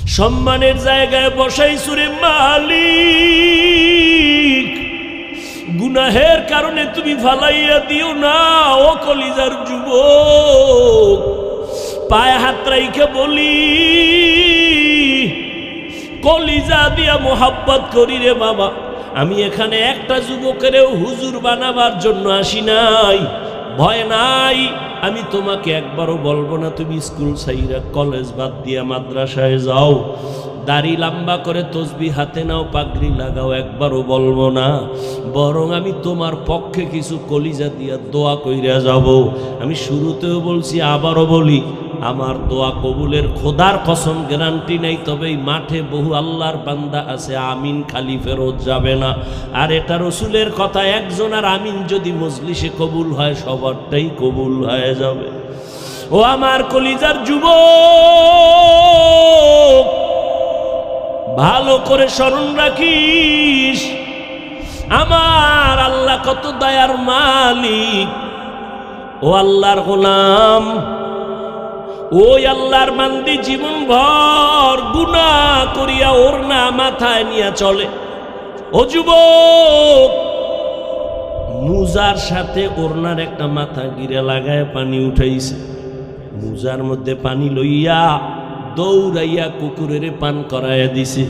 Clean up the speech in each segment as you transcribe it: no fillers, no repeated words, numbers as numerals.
সম্মানের জায়গায় বসাইছো রে মালিক, গুনাহের কারণে তুমি ফালাইয়া দিও না। ও কলিজার যুবক, পায়ে হাত রাইখা বলি, কলিজা দিয়া মোহাব্বত করি রে বাবা। আমি এখানে একটা যুবকেরও হুজুর বানাবার জন্য আসি নাই, ভয় নাই। আমি তোমাকে একবারও বলবো না তুমি স্কুল ছাইরা কলেজ বাদ দিয়া মাদ্রাসায় যাও, দাড়ি লম্বা করে তসবিহ হাতে নাও, পাগড়ি লাগাও, একবারও বলবো না। বরং আমি তোমার পক্ষে কিছু কলিজা দিয়া দোয়া কইরা যাব। আমি শুরুতেও বলছি, আবারও বলি, আমার দোয়া কবুলের খোদার কসম গ্যারান্টি নেই, তবে এই মাঠে বহু আল্লাহর বান্দা আছে আমিন খালি ফেরত যাবে না। আর এটা রসুলের কথা, একজন আর আমিন যদি মজলিসে কবুল হয় সবারটাই কবুল হয়ে যাবে। ও আমার কলিজার যুবক, ভালো করে স্মরণ রাখিস, আমার আল্লাহ কত দয়ার মালিক। ও আল্লাহর গোলাম, ওই আল্লাহর বান্দি জীবন ভর গুনাহ করিয়া ওড়না মাথায় নিয়ে চলে। ও যুবক, মুজার সাথে ওড়নার একটা মাথা গিরে লাগায় পানি উঠাইছে, মুজার মধ্যে পানি লইয়া দৌড়াইয়া কুকুরের পান করাইয়া দিছে।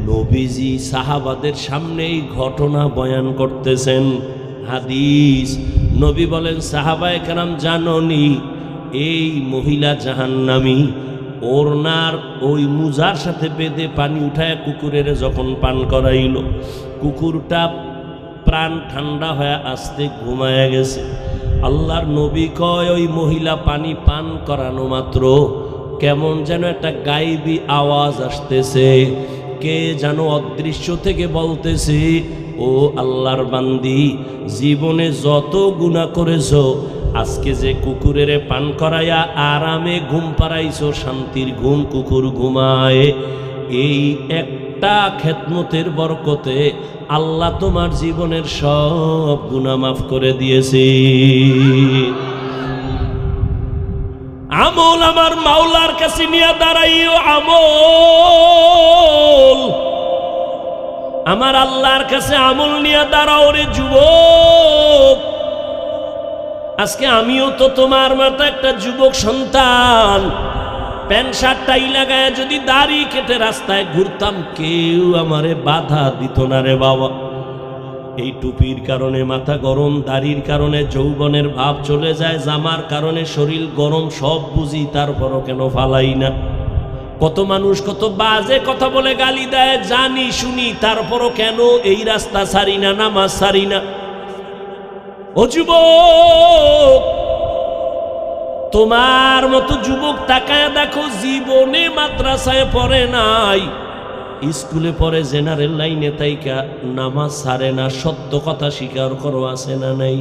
নবীজি সাহাবাদের সামনে এই ঘটনা বয়ান করতেছেন। হাদিস, নবী বলেন, সাহাবায়ে কেরাম জাননি এই মহিলা জাহান্নামী, ওড়নার ওই মুজার সাথে বেঁধে পানি উঠায় কুকুরের যখন পান করাইল, কুকুরটা প্রাণ ঠান্ডা হয়ে আস্তে ঘুমায়া গেছে। আল্লাহর নবী কয়, ওই মহিলা পানি পান করানো মাত্র কেমন যেন একটা গায়েবী আওয়াজ আসতেছে, কে যেন অদৃশ্য থেকে বলতেছে, ও আল্লাহর বান্দি, জীবনে যত গুনাহ করেছো, আজকে যে কুকুরের পান করাইয়া আরামে ঘুম পাড়াইছো, শান্তির ঘুম কুকুর ঘুমায়, এই একটা খেদমতের বরকতে আল্লাহ তোমার জীবনের সব গুনাহ মাফ করে দিয়েছে। আমল আমার মাওলার কাছে নিয়ে দাঁড়াইও, আমল আমার আল্লাহর কাছে আমল নিয়ে দাঁড়াও রে যুবক। আজকে আমিও তো তোমার মতো একটা যুবক সন্তান, প্যান্ট শার্ট টাই লাগায় যদি দাড়ি কেটে রাস্তায় ঘুরতাম, কেউ আমারে বাধা দিত না রে বাবা। এই টুপির কারণে মাথা গরম, দাড়ির কারণে যৌবনের ভাব চলে যায়, জামার কারণে শরীর গরম, সব বুঝি, তারপরও কেন ফালাই না। কত মানুষ কত বাজে কথা বলে গালি দেয়, জানি শুনি, তারপরও কেন এই রাস্তা ছাড়ি না, নামাজ ছাড়ি না। ও যুবক, তোমার মতো যুবক তাকায় দেখো, জীবনে মাদ্রাসায় পড়ে নাই, স্কুলে পড়ে, জেনারেল লাইনে তাইকা নামাজ ছাড়ে না, সত্য কথা স্বীকার করো, আছে না নাই?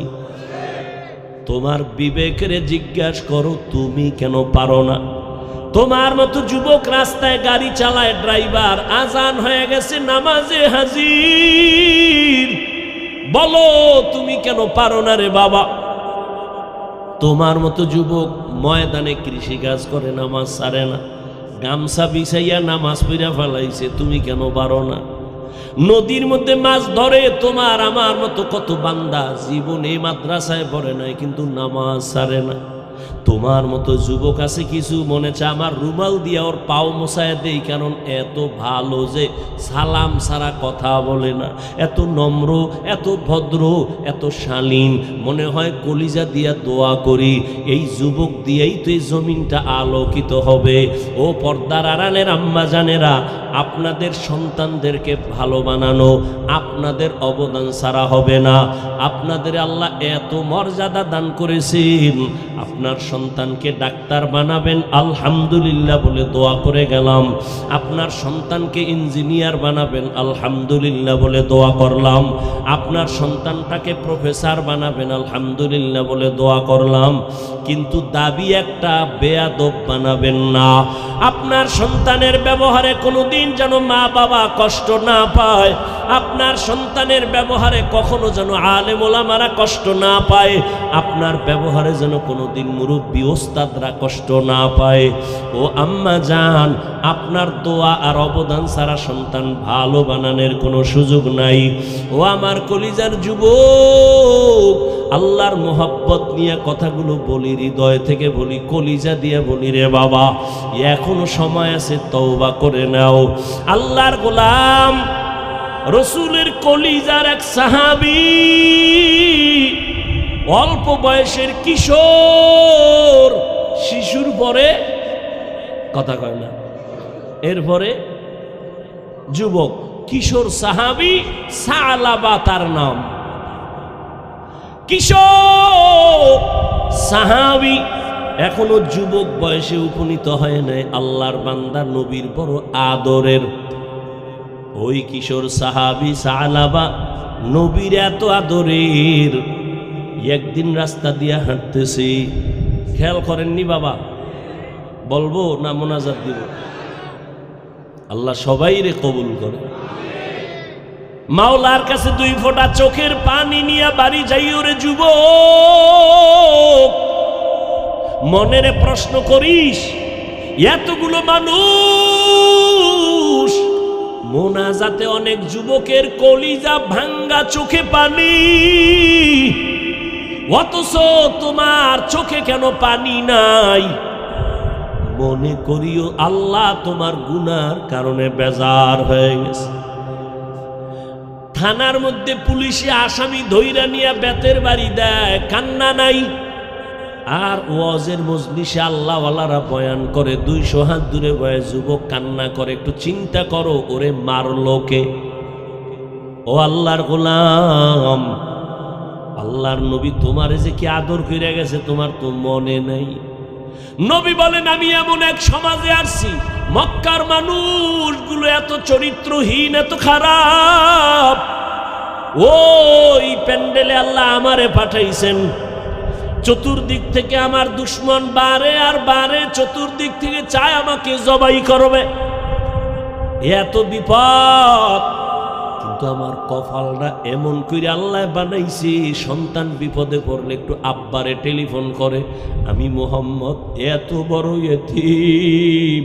তোমার বিবেকের জিজ্ঞাসা করো, তুমি কেন পারো না? তোমার মতো যুবক রাস্তায় গাড়ি চালায়, ড্রাইভার, আজান হয়ে গেছে, নামাজে হাজির, বলো তুমি কেন পারো না রে বাবা? তোমার মতো যুবক ময়দানে কৃষি কাজ করে, নামাজ ছাড়ে না, গামছা বিছাইয়া নামাজ পড়া ফেলাইছে, তুমি কেন পারো না? নদীর মধ্যে মাছ ধরে তোমার আমার মতো কত বান্দা জীবনে মাদ্রাসায় পড়ে নাই, কিন্তু নামাজ ছাড়ে না। তোমার মতো যুবক আছে কিছু, মনে চায় আমার রুমাল দিয়া ওর পাও মোছায় দেই, কারণ এত ভালো যে সালাম ছাড়া কথা বলে না, এত নম্র, এত ভদ্র, এত শালীন, মনে হয় কলিজা দিয়া দোয়া করি, এই যুবক দিয়েই তো এই জমিনটা আলোকিত হবে। ও পর্দার আড়ালের আম্মা জানেরা, আপনাদের সন্তানদেরকে ভালো বানানো আপনাদের অবদান ছাড়া হবে না। আপনাদের আল্লাহ এত মর্যাদা দান করেছেন, আপনার সন্তানকে ডাক্তার বানাবেন, আলহামদুলিল্লাহ বলে দোয়া করে গেলাম। আপনার সন্তানকে ইঞ্জিনিয়ার বানাবেন, আলহামদুলিল্লাহ বলে দোয়া করলাম। আপনার সন্তানটাকে প্রফেসর বানাবেন, আলহামদুলিল্লাহ বলে দোয়া করলাম। কিন্তু দাবি একটা, বেয়াদব বানাবেন না। আপনার সন্তানের ব্যবহারে কোনোদিন কোনোদিন যেন মা বাবা কষ্ট না পায়, আপনার সন্তানের ব্যবহারে কখনো যেন আলেম ওলামারা কষ্ট না পায়, আপনার ব্যবহারে যেন কোনোদিন মুরব্বী ওস্তাদরা কষ্ট না পায়। ও আম্মা জান, আপনার দোয়া আর অবদান ছাড়া সন্তান ভালো বানানোর কোনো সুযোগ নাই। ও আমার কলিজার যুবক, আল্লাহর মোহাব্বত নিয়ে কথাগুলো বলি, হৃদয় থেকে বলি, কলিজা দিয়ে বলি রে বাবা, এখনো সময় আছে, তওবা করে নাও। আল্লাহর গোলাম রসুলের কলিজার এক সাহাবী, অল্প বয়সের কিশোর, শিশুর পরে কথা কয় না, এরপরে যুবক, কিশোর সাহাবী সালাবা তার নাম। কিশোর সাহাবী এখনো যুবক বয়সে উপনীত হয় নাই, আল্লাহর বান্দা নবীর বড় আদরের। ওই কিশোর সাহাবী সালাবা নবীর এত আদরের, একদিন রাস্তা দিয়ে হাঁটতেছি, খেয়াল করেননি বাবা, বলবো না মোনাজাত দিব? আল্লাহ সবাই রে কবুল করে। মাওলার কাছে 2 ফোঁটা চোখের পানি নিয়ে বাড়ি যাইও রে যুবক। মনের প্রশ্ন করিস, এতগুলো মানুষ মোনাজাতে, অনেক যুবকের কলিজা ভাঙ্গা, চোখে পানি, অথচ তোমার চোখে কেন পানি নাই? মনে করিও আল্লাহ তোমার গুনার কারণে বেজার হয়ে গেছে। থানার মধ্যে পুলিশে আসামি ধইরা নিয়ে বেতের বাড়ি দেয়, কান্না নাই। আর ওয়াজের মজলিসে আল্লাহওয়ালারা বয়ান করে, 200 হাত দূরে বয়ে যুবক কান্না করে। একটু চিন্তা করো, ওরে মারলো কে? ও আল্লাহর গোলাম, আল্লাহর নবী তোমারে যে কি আদর করে গেছে তোমার তো মনে নাই। নবী বলেন, আমি এমন এক সমাজে আসছি, মক্কার মানুষগুলো এত চরিত্রহীন, এত খারাপ। ওই প্যান্ডেলে আল্লাহ আমারে পাঠাইছেন, চতুর্দিক থেকে আমার দুশ্মন বারে আর বারে, চতুর্দিক থেকে চায় আমাকে জবাই করবে, এত বিপদ। কিন্তু আমার কপালটা এমন করে আল্লাহ বানাইছি, সন্তান বিপদে পড়লে একটু আব্বারে টেলিফোন করে, আমি মোহাম্মদ এত বড় এতিম,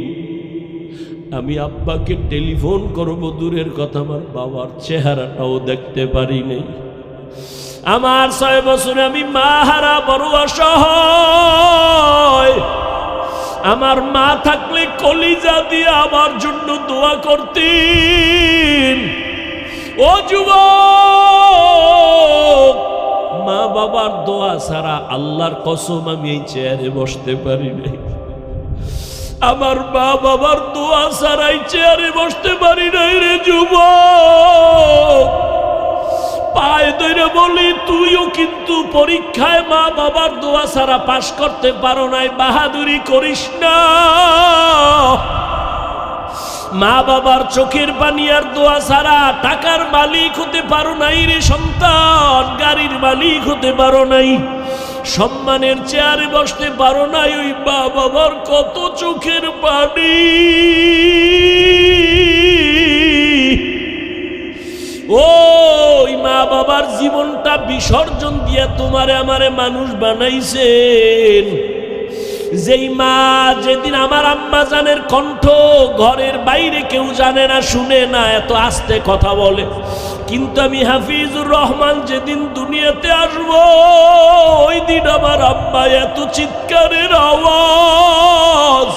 আমি আব্বাকে টেলিফোন করবো দূরের কথা, আমার বাবার চেহারাটাও দেখতে পারি নাই। আমার 6 বছরে আমি মা হারা, বড় অসহায়। আমার মা থাকলে কলিজা দিয়ে আমার জন্য দোয়া করতেন। ও যুবক, মা বাবার দোয়া ছাড়া আল্লাহর কসম আমি এই চেয়ারে বসতে পারি নাই। আমার মা বাবার দোয়া ছাড়াই চেয়ারে বসতে পারি নাই রে যুবক। পায়ে ধরে বলি, তুইও কিন্তু পরীক্ষায় মা বাবার দোয়া ছাড়া পাশ করতে পারো নাই, বাহাদুরি করিস না। মা বাবার চোখের পানি আর দোয়া ছাড়া টাকার মালিক হতে পারো নাই রে সন্তান, গাড়ির মালিক হতে পারো নাই, সম্মানের চেয়ারে বসতে পারো নাই। ওই মা বাবার কত চোখের পানি। ওই মা বাবার জীবনটা বিসর্জন দিয়ে তোমারে আমারে মানুষ বানাইছেন। যেই মা যেদিন আমার আম্মা জানের কণ্ঠ ঘরের বাইরে কেউ জানে না, শুনে না, এত আস্তে কথা বলে, কিন্তু আমি হাফিজুর রহমান যেদিন দুনিয়াতে আসবো, ওই দিন আমার আম্মা এত চিৎকারের আওয়াজ,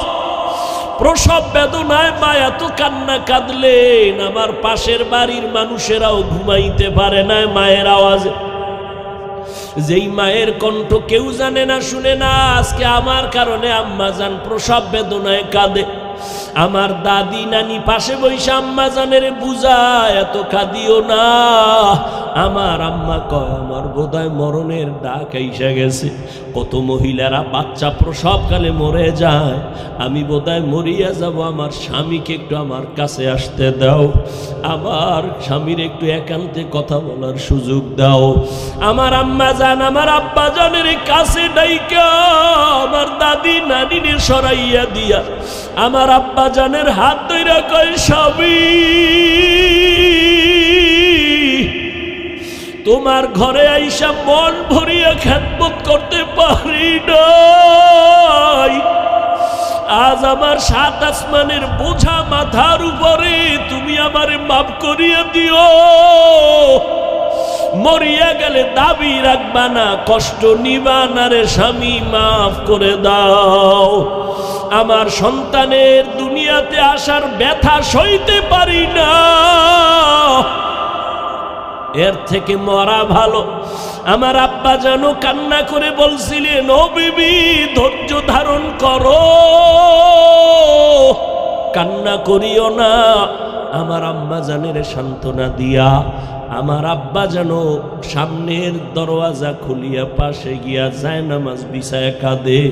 প্রসব বেদনায় মা এত কান্না কাঁদলেন, আমার পাশের বাড়ির মানুষেরাও ঘুমাইতে পারে না মায়ের আওয়াজে। যেই মায়ের কণ্ঠ কেউ জানে না, শুনে না, আজকে আমার কারণে আম্মা জান প্রসব বেদনায় কাঁদে। আমার দাদি নানি পাশে বসে আম্মা জানের বুঝায়, এত কাঁদিও না, আমার আম্মা কয় আমার বোধহয় মরণের ডাক আইসা গেছে। কত মহিলারা বাচ্চা প্রসবকালে মরে যায়, আমি বোধহয় মরিয়া যাব, আমার স্বামীকে একটু আমার কাছে আসতে দাও, আমার স্বামীর একটু একান্তে কথা বলার সুযোগ দাও। আমার আম্মা জান আমার আব্বা জানের কাছে ডাইকা আমার দাদি নানিরে সরাইয়া দিয়া আমার আব্বা জানের হাত ধইরা কয় স্বামী তোমার ঘরে আইসা মন ভরিয়া খেদমত করতে পারি নাই, আজ আমার সাত আসমানের বোঝা মাথার উপরে, তুমি আমারে মাফ করিয়া দিও। মরিয়া গেলে দাবি রাখবা না, কষ্ট নিবা না রে স্বামী, মাফ করে দাও। আমার সন্তানের দুনিয়াতে আসার ব্যথা সইতে পারি না, এর থেকে মরা ভালো। আমার আব্বা যেন কান্না করে বলছিলেন, ও বিবি ধৈর্য ধারণ করো, কান্না করিও না। আমার আম্মা জানের সান্ত্বনা দিয়া আমার আব্বা যেন সামনের দরওয়াজা খুলিয়া পাশে গিয়া যায় নামাজ বিছায় কাঁদে,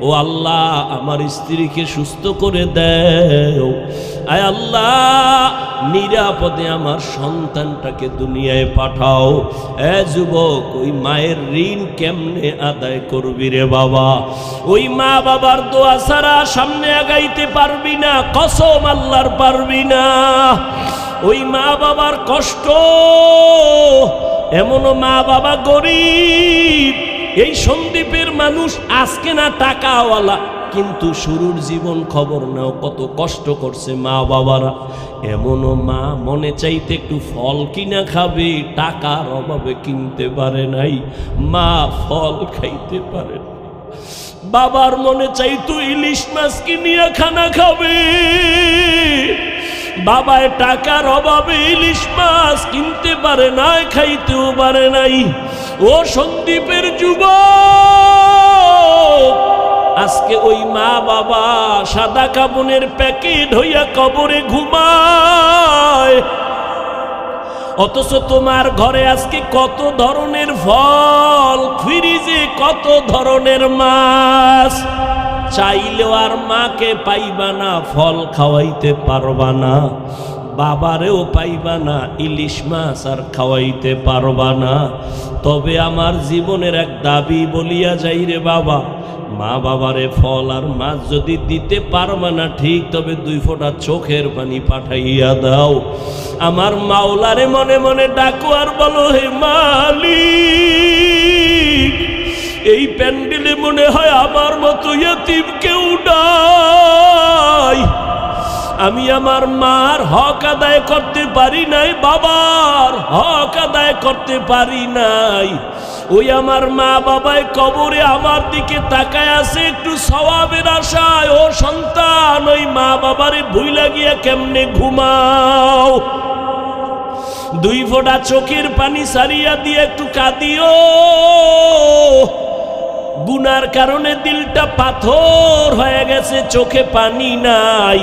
ও আল্লাহ আমার স্ত্রীকে সুস্থ করে দেও, আয় আল্লাহ নিরাপদে আমার সন্তানটাকে দুনিয়ায় পাঠাও। এ যুবক, ওই মায়ের ঋণ কেমনে আদায় করবি রে বাবা? ওই মা বাবার দোয়া ছাড়া সামনে আগাইতে পারবি না, কসম আল্লাহর পারবি না। ওই মা বাবার কষ্ট, এমনও মা বাবা গরিব, এই সন্দ্বীপের মানুষ আজকে না টাকাওয়ালা, কিন্তু শুরুর জীবন খবর নাও কত কষ্ট করছে মা বাবারা। এমনও মা মনে চাইতে একটু ফল কিনা খাবে, টাকার অভাবে কিনতে পারে নাই, মা ফল খাইতে পারে। বাবার মনে চাইতো ইলিশ মাছ কিনিয়া খানা খাবে, বাবায় টাকার অভাবে ইলিশ মাছ কিনতে পারে নাই, খাইতেও পারে নাই। ও সন্দ্বীপের যুবক, আজকে ওই মা বাবা সাদা কাপড়ের প্যাকেট হইয়া কবরে ঘুমায়, অথচ তোমার ঘরে আজকে কত ধরনের ফল, ফ্রিজে কত ধরনের মাছ, চাইলেও আর মাকে পাইবা না, ফল খাওয়াইতে পারবা না, বাবারেও পাইবা না, ইলিশ মাছ আর খাওয়াইতে পারবা না। তবে আমার জীবনের এক দাবি বলিয়া যাই রে বাবা, মা বাবারে ফল আর মাছ যদি দিতে পারবা না ঠিক, তবে 2 ফোঁটা চোখের পানি পাঠাইয়া দাও। আমার মাওলারে মনে মনে ডাকো আর বলো, হে মালিক, এই প্যান্ডেলে মনে হয় আমার মতো ইয়তীম কেউ নাই, আমি আমার মার হক আদায় করতে পারি নাই, বাবার হক আদায় করতে পারি নাই। ওই আমার মা বাবায় কবরে আমার দিকে তাকায় আছে একটু সওয়াবের আশায়। ও সন্তান, ওই মা বাবারে ভুইলা গিয়া কেমনে ঘুমাও? 2 ফোঁটা চোখের পানি সারিয়া দিয়ে একটু কাঁদিও। গুনার কারণে দিলটা পাথর হয়ে গেছে, চোখে পানি নাই।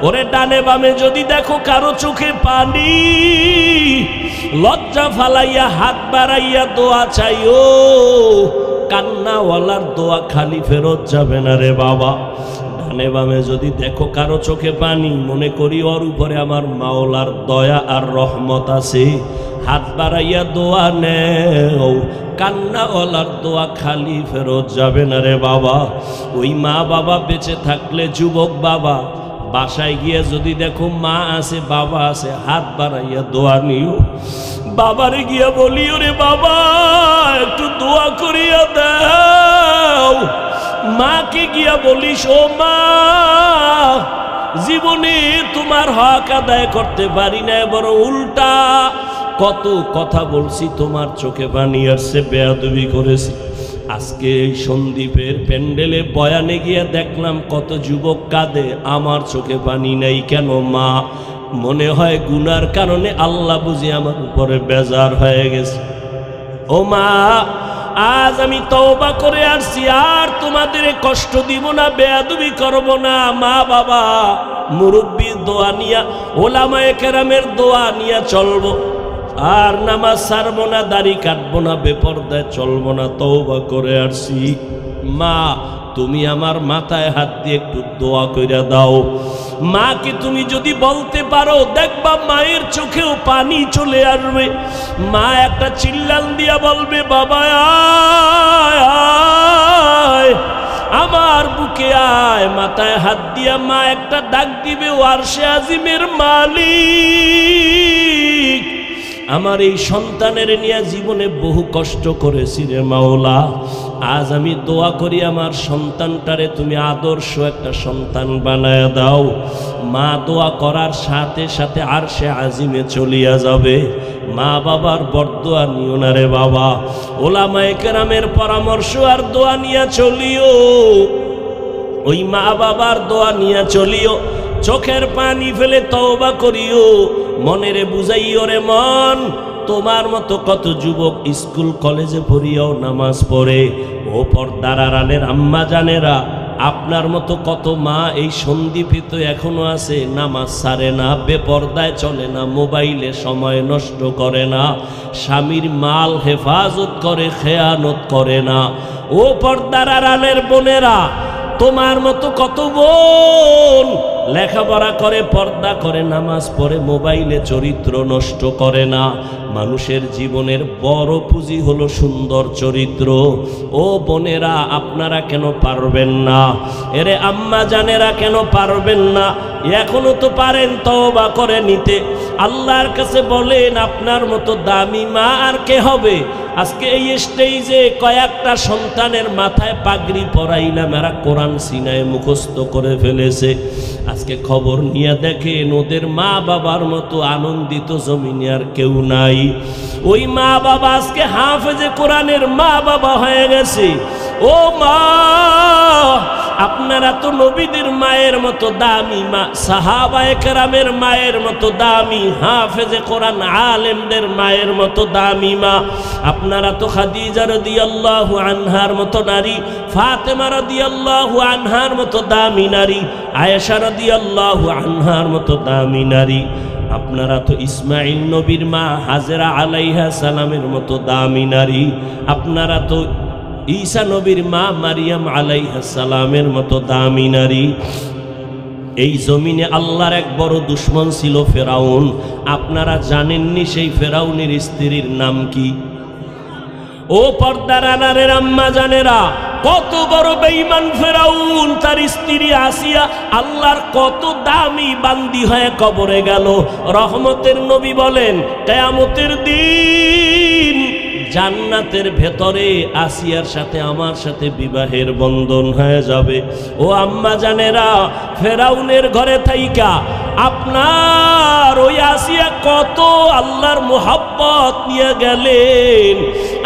ওরে ডানে বামে যদি দেখো কারো চোখে পানি, লজ্জা ফালাইয়া হাত বাড়াইয়া দোয়া চাইও, কান্নাওয়ালার দোয়া খালি ফেরত যাবে না রে বাবা। ডানে বামে যদি দেখো কারো চোখে পানি, মনে করি ওর উপরে আমার মাওলার দয়া আর রহমত আছে, হাত বাড়াইয়া দোয়া নেও, কান্নাওয়ালার দোয়া খালি ফেরত যাবে না রে বাবা। ওই মা বাবা বেঁচে থাকলে যুবক বাবা, বাসায় গিয়ে যদি দেখো মা আছে বাবা আছে, হাত বাড়াইয়া দোয়া নিও। বাবারে গিয়া বলিও, রে বাবা একটু দোয়া করিয়া দাও। মাকে গিয়া বলিস, ও মা জীবনে তোমার হক আদায় করতে পারি না, বরং উল্টা কত কথা বলছি, তোমার চোখে পানি আসছে, বেয়াদবি করেছি। আজকে এই সন্দ্বীপের প্যান্ডেলে বয়ানে গিয়ে দেখলাম কত যুবক কাঁদে, আমার চোখে পানি নাই কেন মা? মনে হয় গুনার কারণে আল্লাহ বুঝি আমার উপরে বেজার হয়ে গেছে। ও মা, আজ আমি তওবা করে আসছি, আর তোমাদের কষ্ট দিব না, বেয়াদবি করব না। মা বাবা মুরব্বির দোয়া নিয়া, ওলামায়ে কেরামের দোয়া নিয়া চলবো। আর নামাজ ছাড়বো না, দাড়ি কাটবো না, বেপরদায় চলবো না, তওবা করে আসছি। মা তুমি আমার মাথায় হাত দিয়ে একটু দোয়া কইরা দাও। মাকে তুমি যদি বলতে পারো, দেখবা মায়ের চোখেও পানি চলে আসবে। মা একটা চিল্লান দিয়া বলবে, বাবা আয় আয়, আমার বুকে আয়। মাথায় হাত দিয়া মা একটা ডাক দিবে, ও আরশে আজিমের মালিক, আমার এই সন্তানের নিয়ে জীবনে বহু কষ্ট করেছি রে মাওলা। আজ আমি দোয়া করি আমার সন্তানটারে তুমি আদর্শ একটা সন্তান বানায় দাও। মা দোয়া করার সাথে সাথে আরশে আজিমে চলিয়া যাবে। মা বাবার বরদোয়া নিও না রে বাবা, ওলামায়ে কেরামের পরামর্শ আর দোয়া নিয়ে চলিও। ওই মা বাবার দোয়া নিয়ে চলিও, চোখের পানি ফেলে তওবা করিও। মনেরে বুঝাইও রে মন, তোমার মতো কত যুবক স্কুল কলেজে পড়িয়াও নামাজ পড়ে। ও পর্দার আড়ালের আম্মা জানেরা, আপনার মতো কত মা এই সন্দীপে তো এখনো আছে, নামাজ ছাড়ে না, বেপর্দায় চলে না, মোবাইলে সময় নষ্ট করে না, স্বামীর মাল হেফাজত করে, খেয়ানত করে না। ও পর্দার আড়ালের বোনেরা, তোমার মতো কত বোন লেখাপড়া করে, পর্দা করে, নামাজ পড়ে, মোবাইলে চরিত্র নষ্ট করে না। মানুষের জীবনের বড় পুঁজি হলো সুন্দর চরিত্র। ও বোনেরা, আপনারা কেন পারবেন না? এরে আম্মা জানেরা কেন পারবেন না? এখনো তো পারেন তওবা করে নিতে। আল্লাহর কাছে বলেন, আপনার মতো দামি মা আর কে হবে? আজকে এই স্টেজে কয়েকটা সন্তানের মাথায় পাগড়ি পরাইলাম, এরা কোরআন সিনায় মুখস্থ করে ফেলেছে। আজকে খবর নিয়ে দেখেন, ওদের মা বাবার মতো আনন্দিত জমিনে আর কেউ নাই। ওই মা বাবা আজকে হাফেজে কোরআনের মা বাবা হয়ে গেছে। ও মা, আপনারা তো নবীদের মায়ের মতো দামি মা, সাহাবায়ে কেরামের মায়ের মতো দামি, হাফেজে কোরআন আলেমদের মায়ের মতো দামি মা। আপনারা তো খাদিজা রাদিয়াল্লাহু আনহার মতো নারী, ফাতেমা রাদিয়াল্লাহু আনহার মতো দামি নারী, আয়েশা রাদিয়াল্লাহু আনহার মতো দামি নারী। আপনারা তো ইসমাইল নবীর মা হাজেরা আলাইহা সালামের মতো দামি নারী। আপনারা তো ঈসা নবীর মা মারিয়াম আলাইহিস সালামের মতো দামি নারী। এই জমিনে আল্লাহর এক বড় দুশমন ছিল ফেরাউন। আপনারা জানেননি সেই ফেরাউনের স্ত্রীর নাম কি? ও পর্দার আড়ালের আম্মা জানেরা, কত বড় বেঈমান ফেরাউন, তার স্ত্রী আসিয়া আল্লাহর কত দামি বান্দি হয়ে কবরে গেল। রহমতের নবী বলেন, কিয়ামতের দিন জান্নাতের ভেতরে আসিয়ার সাথে আমার সাথে বিবাহের বন্ধন হয়ে যাবে। ও আম্মা জানেরা, ফেরাউনের ঘরে থাইকা আপনার ওই আসিয়া কত আল্লাহর মুহাব্বত নিয়ে গেলেন।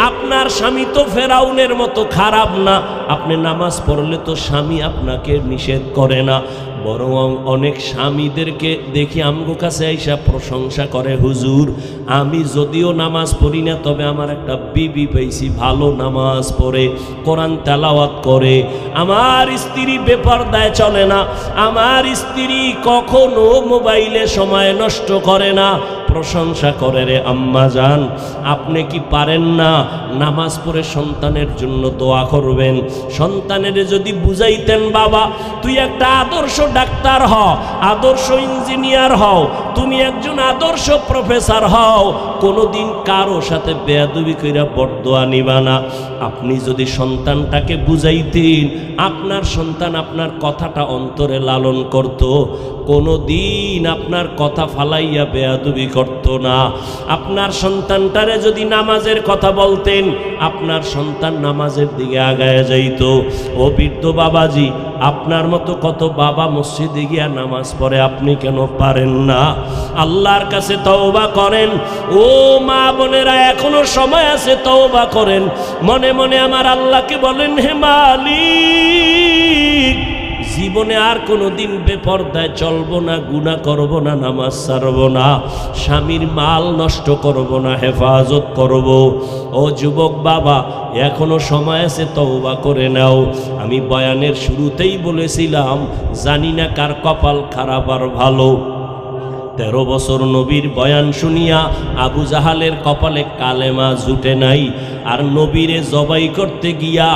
আপনার স্বামী তো ফেরাউনের মতো খারাপ না। আপনি নামাজ পড়লে তো স্বামী আপনাকে নিষেধ করে না, বরং অনেক স্বামীদেরকে দেখি আমগো কাছে আইসা প্রশংসা করে, হুজুর আমি যদিও নামাজ পড়ি না, তবে আমার একটা বিবি পেয়েছি ভালো নামাজ পড়ে, কোরআন তেলাওয়াত করে, আমার স্ত্রী বেপরদায় চলে না, আমার স্ত্রী কখনো মোবাইলে সময় নষ্ট করে না। প্রশংসা করে রে আম্মা জান। আপনি কি পারেন না নামাজ পড়ে সন্তানের জন্য দোয়া করবেন? সন্তানের যদি বুঝাইতেন, বাবা তুই একটা আদর্শ ডাক্তার হও, আদর্শ ইঞ্জিনিয়ার হও, তুমি একজন আদর্শ প্রফেসর হও, কোনোদিন কারো সাথে বেয়াদবি কইরা বরদোয়া নিবা না। আপনি যদি সন্তানটাকে বুঝাইতেন, আপনার সন্তান আপনার কথাটা অন্তরে লালন করত, কোনোদিন আপনার কথা ফালাইয়া বেয়াদবি করত না। আপনার সন্তানটারে যদি নামাজের কথা বলতেন, আপনার সন্তান নামাজের দিকে আগায় যাইত। ও বৃদ্ধ বাবাজি, আপনার মতো কত বাবা মসজিদে গিয়া নামাজ পড়ে, আপনি কেন পারেন না? আল্লাহর কাছে তওবা করেন। ও মা বোনেরা, এখনো সময় আছে, তওবা করেন। মনে মনে আমার আল্লাহকে বলেন, হে মালিক, জীবনে আর কোনো দিন বেপরদায় চলবো না, গুনাহ করব না, নামাজ ছাড়ব না, স্বামীর মাল নষ্ট করব না, হেফাজত করব। ও যুবক বাবা, এখনো সময় আছে, তওবা করে নাও। আমি বয়ানের শুরুতেই বলেছিলাম, জানি না কার কপাল খারাপ আর ভালো। 13 বছর নবীর বয়ান শুনিয়া আবু জাহালের কপালে কালেমা জুটে নাই, আর নবীরে জবাই করতে গিয়া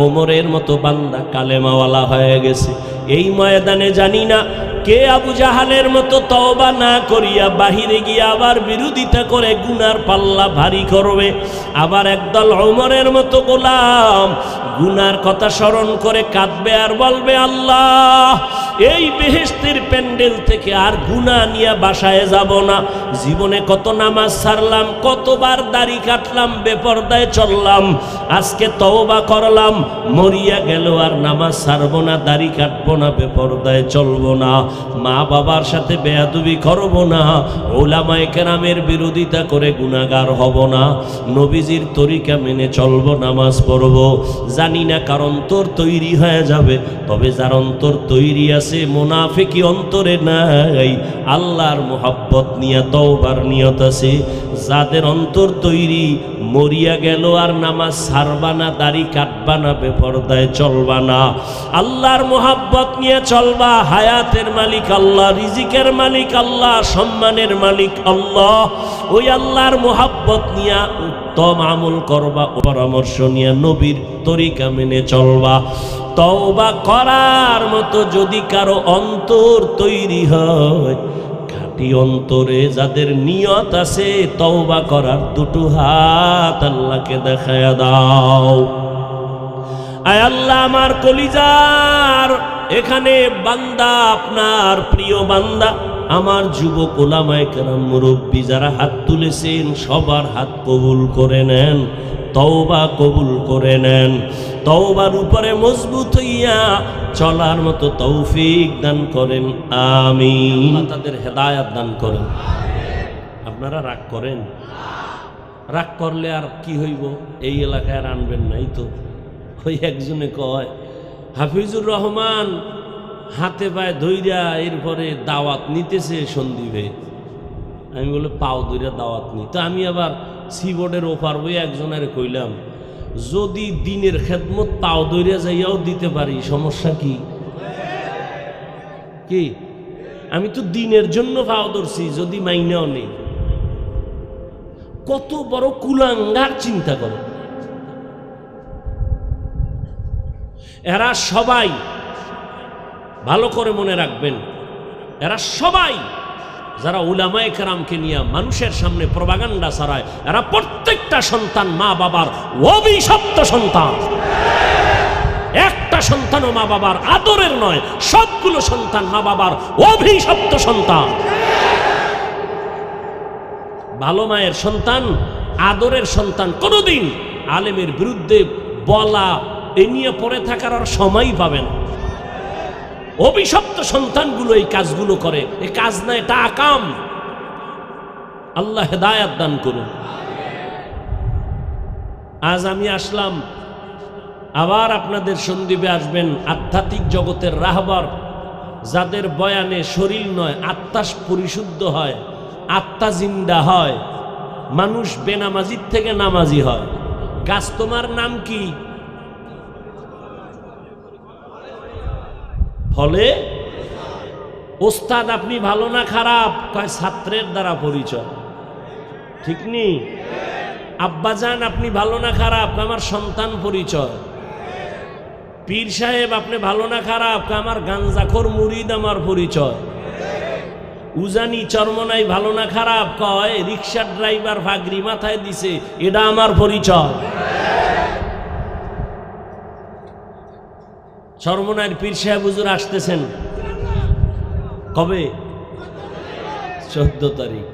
ওমরের মতো বান্দা কালেমাওয়ালা হয়ে গেছে। এই ময়দানে জানি না কে আবু জাহালের মতো তওবা না করিয়া বাহিরে গিয়া আবার বিরোধিতা করে গুনার পাল্লা ভারী করবে। আবার একদল ওমরের মতো গোলাম গুনার কথা স্মরণ করে কাঁদবে আর বলবে, আল্লাহ এই বেহেশতের প্যান্ডেল থেকে আর গুনাহ নিয়ে বাসায় যাব না। জীবনে কত নামাজ ছাড়লাম, কতবার দাড়ি কাটলাম, বেপরদায় চললাম, আজকে তওবা করলাম, মরিয়া গেল আর নামাজ ছাড়বো না, দাড়ি কাটবো না, বেপরদায় চলবো না, মা বাবার সাথে বেয়াদবি করব না, ওলামায়ে কেরামের বিরোধিতা করে গুনাহগার হব না, নবীজির তরিকা মেনে চলবো, নামাজ পড়ব। জানি না কার অন্তর তৈরি হয়ে যাবে, তবে যার অন্তর তৈরি আছে, মুনাফিকি অন্তরে নাই, আল্লাহর মুহাব্বত নিয়ে তওবার নিয়ত আছে, যাদের অন্তর তৈরি, মরিয়া গেল আর নামাজ ছাড়বা না, দাড়ি কাটবা না, বেপরদায় চলবা না, আল্লাহর মুহাব্বত নিয়ে চলবা। হায়াতের মালিক আল্লাহ, রিজিকের মালিক আল্লাহ, সম্মানের মালিক আল্লাহ। ওই আল্লাহর মুহাব্বত নিয়ে উত্তম আমল করবা, পরামর্শ নিয়ে নবীর তরিকা মেনে চলবা। তওবা করার মতো যদি কারো অন্তর তৈরি হয়, খাঁটি অন্তরে যাদের নিয়ত আছে, তওবা করার দুটো হাত আল্লাহকে দেখায়া দাও। আয় আল্লাহ, আমার কলিজার এখানে বান্দা, আপনার প্রিয় বান্দা, আমার যুবক ওলামায়ে কেরাম, মুরব্বী যারা হাত তুলেছেন, সবার হাত কবুল করে নেন, তওবা কবুল করে নেন, তওবার উপরে মজবুত হইয়া চলার মতো তৌফিক দান করেন, আমিন। তাদের হেদায়েত দান করেন। আপনারা রাগ করেন? রাগ করলে আর কি হইব? এই এলাকায় আর আনবেন নাই তো। ওই একজনে কয়, হাফিজুর রহমান হাতে পায়ে ধইরা এরপরে দাওয়াত নিতেছে সন্দীপে। আমি বলে পাও ধইরা দাওয়াত নি। তো আমি আবার সিবোর্ডের ওপার বই একজনের কইলাম, যদি দিনের খেদমত পাও ধইরা যাইয়াও দিতে পারি, সমস্যা কি? কি আমি তো দিনের জন্য পাও ধরছি, যদি মাইনাও নেই। কত বড় কুলাঙ্গার চিন্তা করো। এরা সবাই, ভালো করে মনে রাখবেন, এরা সবাই যারা উলামায়ে কেরামকে নিয়ে মানুষের সামনে প্রপাগান্ডা ছড়ায়, এরা প্রত্যেকটা সন্তান মা বাবার অভিশপ্ত সন্তান। একটা সন্তানও মা বাবার আদরের নয়, সবগুলো সন্তান মা বাবার অভিশপ্ত সন্তান। ভালো মায়ের সন্তান, আদরের সন্তান কোনোদিন আলেমের বিরুদ্ধে বলা, এ নিয়ে পড়ে থাকার আর সময়ই পাবেন। অভিশপ্ত সন্তানগুলো এই কাজগুলো করে। এই কাজ না, এটা আকাম। আল্লাহ হেদায়েত দান করুন। আজ আমি আসলাম, আবার আপনাদের সন্দীপে আসবেন আধ্যাত্মিক জগতের রাহবার, যাদের বয়ানে শরীর নয় আত্মা পরিশুদ্ধ হয়, আত্মা জিন্দা হয়, মানুষ বেনামাজির থেকে নামাজি হয়। গাছ তোমার নাম কি? ফলে ওস্তাদ আপনি ভালো না খারাপ? কয় ছাত্রের দ্বারা পরিচয়। ঠিক নি? আব্বাজান আপনি ভালো না খারাপ? আমার সন্তান পরিচয়। পীর সাহেব আপনি ভালো না খারাপ? আমার গাঞ্জাখোর মুরিদ আমার পরিচয়। উজানি চরমনাই ভালো না খারাপ? কয় রিক্সার ড্রাইভার ফাগরি মাথায় দিছে, এটা আমার পরিচয়। চরমনাইয়ের পীর সাহেব হুজুর আসতেছেন কবে? 14 তারিখ।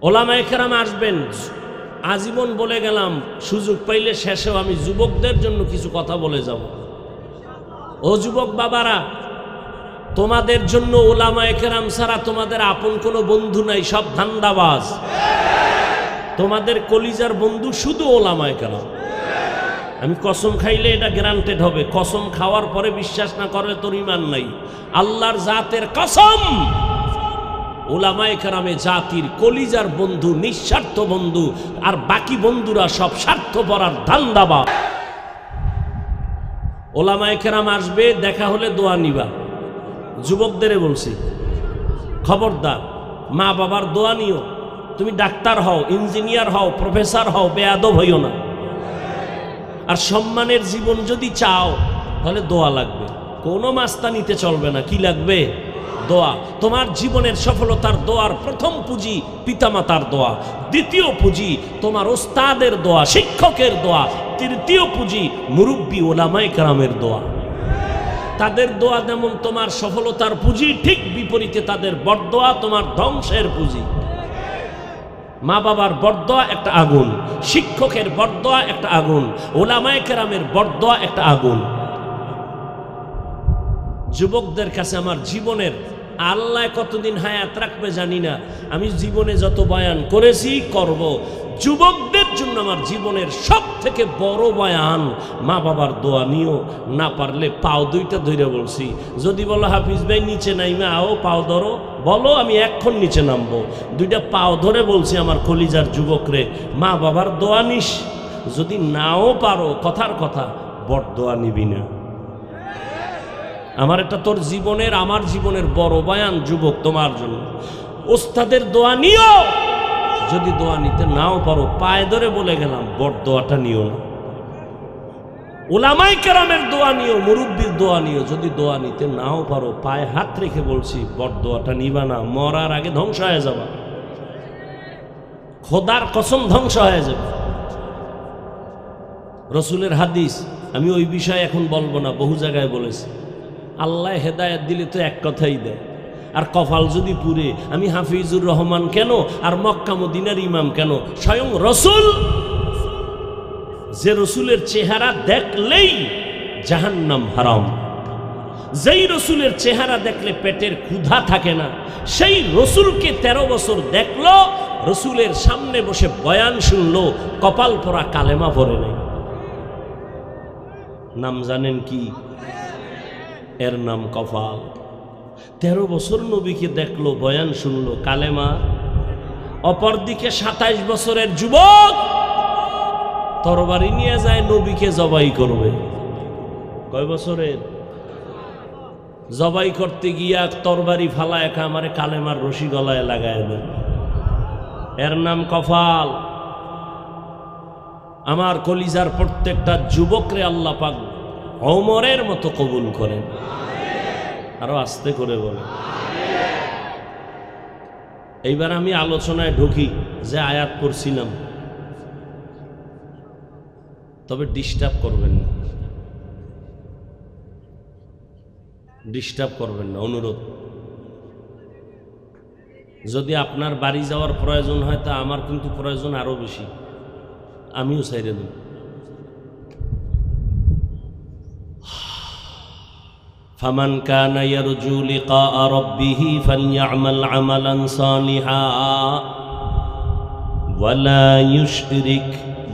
ওলামায়ে কেরাম আসবেন। আজীবন বলে গেলাম, সুযোগ পাইলে শেষেও আমি যুবকদের জন্য কিছু কথা বলে যাব। ও যুবক বাবারা, তোমাদের জন্য ওলামায়ে কেরাম ছাড়া তোমাদের আপন কোনো বন্ধু নাই, সব ধান্দাবাজ। তোমাদের কলিজার বন্ধু শুধু ওলামায়ে কেরাম। আমি কসম খাইলে এটা গ্যারান্টেড হবে। কসম খাওয়ার পরে বিশ্বাস না করলে তোর ঈমান নাই। আল্লাহর জাতের কসম, উলামায়ে কেরামে জাতির কলিজার বন্ধু, নিঃস্বার্থ বন্ধু, আর বাকি বন্ধুরা সব স্বার্থপর আর ধান্দাবাজ। উলামায়ে কেরাম আসবে, দেখা হলে দোয়া নিবা। যুবকদের বলছি, খবরদার মা বাবার দোয়া নিও। তুমি ডাক্তার হও, ইঞ্জিনিয়ার হও, প্রফেসর হও, বেয়াদব হইও না। আর সম্মানের জীবন যদি চাও তাহলে দোয়া লাগবে, কোনো মাস্তানিতে চলবে না। কি লাগবে? দোয়া। তোমার জীবনের সফলতার দোয়ার প্রথম পুঁজি পিতামাতার দোয়া, দ্বিতীয় পুঁজি তোমার ওস্তাদের দোয়া, শিক্ষকের দোয়া, তৃতীয় পুঁজি মুরব্বী ওলামায়ে কেরামের দোয়া। তাদের দোয়া যেমন তোমার সফলতার পুঁজি, ঠিক বিপরীতে তাদের বরদোয়া তোমার ধ্বংসের পুঁজি। মা বাবার বরদোয়া একটা আগুন, শিক্ষকের বরদোয়া একটা আগুন, ওলামায়ে কেরামের বরদোয়া একটা আগুন। যুবকদের কাছে আমার জীবনের, আল্লাহ কতদিন হায়াত রাখবে জানি না, আমি জীবনে যত বয়ান করেছি করব, যুবকদের জন্য আমার জীবনের সব থেকে বড় বয়ান, মা বাবার দোয়া নিও। না পারলে পাও দুইটা ধরে বলছি, যদি বলো হাফিজ ভাই নিচে নাইমে আও, পাও ধরো, বলো আমি এক্ষণ নিচে নামবো। দুইটা পাও ধরে বলছি আমার কলিজার যুবকরে, মা বাবার দোয়া নিস। যদি নাও পারো, কথার কথা, বড় দোয়া নিবি না। আমার এটা তোর জীবনের, আমার জীবনের বড় বয়ান যুবক তোমার জন্য। ওস্তাদের দোয়া নিও, যদি দোয়া নিতে নাও পারো, পায়ে ধরে বলে গেলাম, বড় দোয়াটা নিও না। ওলামায়ে কেরামের দোয়া নিও, মুরব্বির দোয়া নিও। যদি দোয়া নিতে নাও পারো, পায়ে হাত রেখে বলছি, বড় দোয়াটা নিবা না, মরার আগে ধ্বংস হয়ে যাবা, খোদার কসম ধ্বংস হয়ে যাবে। রসুলের হাদিস, আমি ওই বিষয়ে এখন বলবো না, বহু জায়গায় বলেছি। আল্লাহ হেদায়েত দিলে তো এক কথাই দেয়, আর কপাল যদি পুরে আমি হাফিজুর রহমান কেন আর মক্কা মদিনার ইমাম কেন? স্বয়ং রসুল, যে রসুলের চেহারা দেখলেই জাহান্নাম হারাম, যেই রসুলের চেহারা দেখলে পেটের ক্ষুধা থাকে না, সেই রসুলকে 13 বছর দেখলো, রসুলের সামনে বসে বয়ান শুনলো, কপাল পরা কালেমা পড়ে নাই। নাম জানেন কি? এর নাম কপাল। 13 বছর নবীকে দেখলো, বয়ান শুনলো, কালেমা। অপরদিকে 27 বছরের যুবক তরবারি নিয়ে যায়, নবীকে জবাই করবে। কয় বছরের? জবাই করতে গিয়া তরবারি ফালায় আমারে কালেমার রশি গলায় লাগায় দেন। এর নাম কপাল। আমার কলিজার প্রত্যেকটা যুবকরে আল্লাহ পাক ওমরের মতো কবুল করেন। আরো আস্তে করে বলে। এইবার আমি আলোচনায় ঢুকি, যে আয়াত পড়ছিলাম, তবে ডিস্টার্ব করবেন না, ডিস্টার্ব করবেন না, অনুরোধ। যদি আপনার বাড়ি যাওয়ার প্রয়োজন হয়, তা আমার কিন্তু প্রয়োজন আরো বেশি, আমিও ছাইরে দেব। ফামান কানা ইয়ারজু লিকা রাব্বিহি ফালইআমাল আমালান সালিহা ওয়ালা ইউশরিক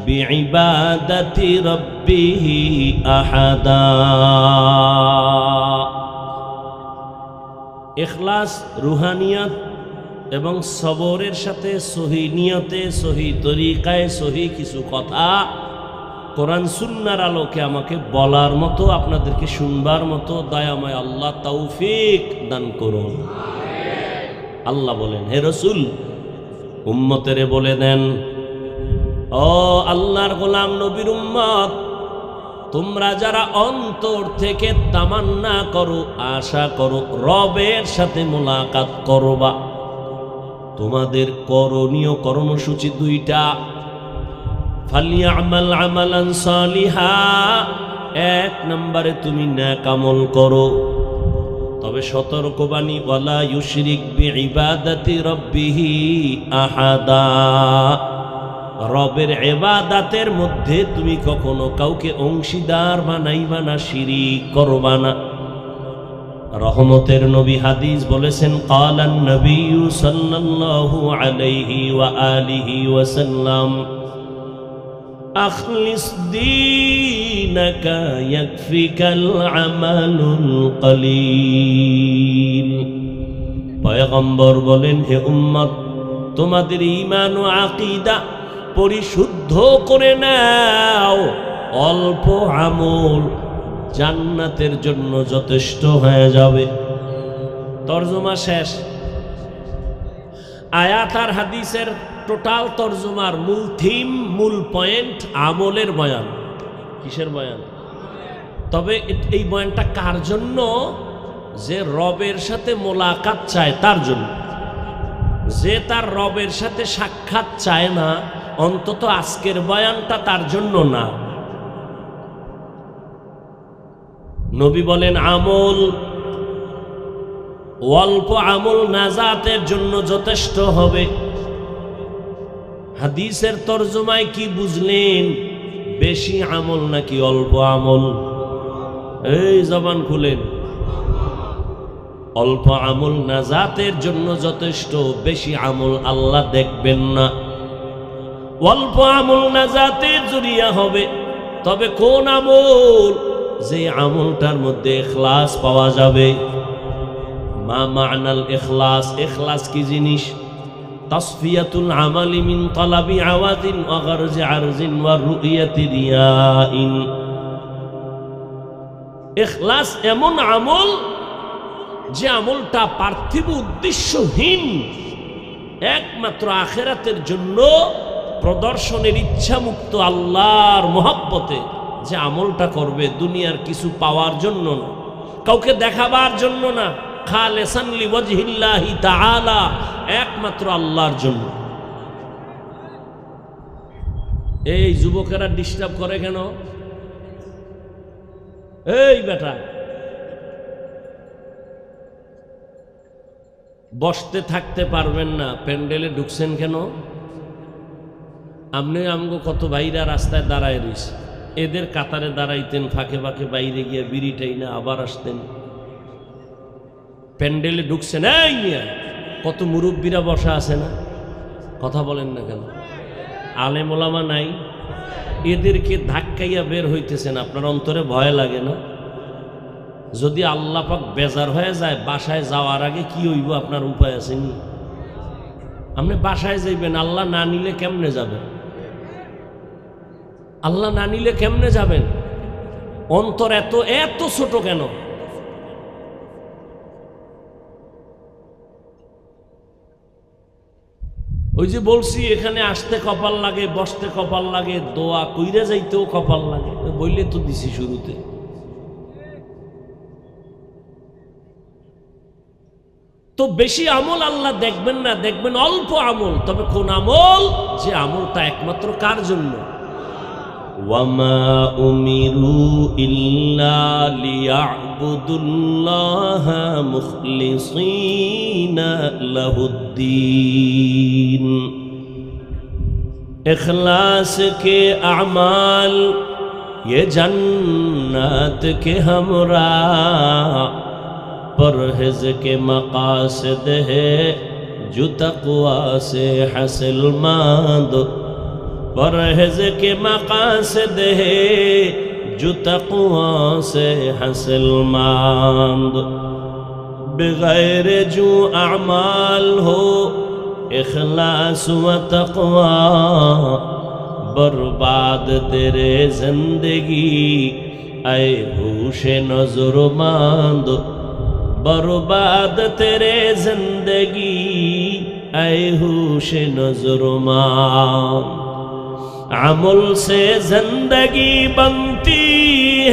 বিইবাদাতি রাব্বিহি আহাদা। ইখলাস, রুহানিয়াত এবং সবরের সাথে সহি নিয়তে, সহি তরিকায়, সহি কিছু কথা কোরআন সুন্নাহর আলোকে আমাকে বলার মতো, আপনাদেরকে শুনবার মতো দয়াময় আল্লাহ তৌফিক দান করুন। আল্লাহ বলেন, হে রাসূল, উম্মতেরে বলে দেন, ও আল্লাহর গোলাম নবীর উম্মত, তোমরা যারা অন্তর থেকে তামান্না করো, আশা করো রবের সাথে মোলাকাত করবা, তোমাদের করণীয় কর্মসূচি দুইটা। ফালিয়ামাল আমালান সালিহা, 1 নম্বরে তুমি নেক আমল করো, তবে সতর্কবাণী, ওয়ালা ইউশরিক বিইবাদাতি রাব্বিহি আহাদা, রবের ইবাদতের মধ্যে তুমি কখনো কাউকে অংশীদার বানাইবা না, শিরিক করবা না। রহমতের নবী হাদিস বলেছেন, ক্বালান নবিয়্যু সাল্লাল্লাহু আলাইহি ওয়া আলিহি ওয়াসাল্লাম, আখলিস দীনাকা ইয়াকফিকাল আমালুল কলিল। পয়গম্বর বলেন, হে উম্মত, তোমাদের ঈমান ও আকীদা পরিশুদ্ধ করে নাও, অল্প আমল জান্নাতের জন্য যথেষ্ট হয়ে যাবে। তরজমা শেষ। আয়াত আর হাদিসের টোটাল তরজমার মূল থিম, মূল পয়েন্ট আমলের বয়ান। কিসের বয়ান? তবে এই বয়ানটা কার জন্য? যে রবের সাথে মোলাকাত চায় তার জন্য। যে তার রবের সাথে সাক্ষাৎ চায় না, অন্তত আজকের বয়ানটা তার জন্য না। নবী বলেন আমল, অল্প আমল নাজাতের জন্য যথেষ্ট হবে। হাদিসের তরজমায় কি বুঝলেন? বেশি আমল নাকি অল্প আমল? এই জবান খুলেন। অল্প আমল নাজাতের জন্য যথেষ্ট, বেশি আমল আল্লাহ দেখবেন না। অল্প আমল নাজাতের জরিয়া হবে, তবে কোন আমল? যে আমলটার মধ্যে ইখলাস পাওয়া যাবে। মা মা'নাল ইখলাস? ইখলাস কি জিনিস? তাসফিয়াতুল আমালি মিন তালাবি আওয়াদিন ওয়া গারজি আরজিন ওয়া রুইয়াতি রিয়াইন। ইখলাস এমন আমল যে আমলটা পার্থিব উদ্দেশ্যহীন, একমাত্র আখিরাতের জন্য প্রদর্শনের ইচ্ছা মুক্ত আল্লাহর মহব্বতে যে আমলটা করবে, দুনিয়ার কিছু পাওয়ার জন্য না, কাউকে দেখাবার জন্য না, খালিসান লিওয়াজহিল্লাহি তাআলা, একমাত্র আল্লাহর জন্য। এই যুবকেরা ডিস্টার্ব করে কেন? এই বেটা, বসতে থাকতে পারবেন না, প্যান্ডেলে ঢুকছেন কেন? আপনি আমগো কত ভাইরা রাস্তায় দাঁড়ায় রয়েছে, এদের কাতারে দাঁড়াইতেন, ফাঁকে ফাঁকে বাইরে গিয়ে বিড়িটাই না আবার আসতেন। প্যান্ডেলে ঢুকছেন, এই মিয়া কত মুরব্বীরা বসা আছে না, কথা বলেন না কেন? আলেম ওলামা নাই, এদেরকে ধাক্কাইয়া বের হইতেছেন, আপনার অন্তরে ভয় লাগে না? যদি আল্লাহ পাক বেজার হয়ে যায়, বাসায় যাওয়ার আগে কি হইব আপনার উপায় আছেনি? আপনি বাসায় যাইবেন, আল্লাহ না নিলে কেমনে যাবেন? আল্লাহ না নিলে কেমনে যাবেন? অন্তর এত এত ছোট কেন? ওই যে বলছি, এখানে আসতে কপাল লাগে, বসতে কপাল লাগে, দোয়া কইরা যাইতেও কপাল লাগে, বললে তো দিছি শুরুতে। তো বেশি আমল আল্লাহ দেখবেন না, দেখবেন অল্প আমল। তবে কোন আমল? যে আমলটা একমাত্র কার জন্য? ওয়ামা উমিরু ইল্লা লিয়া'বুদুল্লাহা মুখলিসিনা লাহুদ্দীন। इखलास के अमाल ये जन्नत के हमरा, परहेज के मकासद है जो तक़वा से हासिल मंद। परहेज के मकासद है जो तक़वा से हासिल मंद। बगैर जो अमाल हो इखलास व तक़वा, बर्बाद तेरे जिंदगी ऐ होश नज़रमंद। बर्बाद तेरे जिंदगी ऐ होश नज़रमंद। अमल से जिंदगी बनती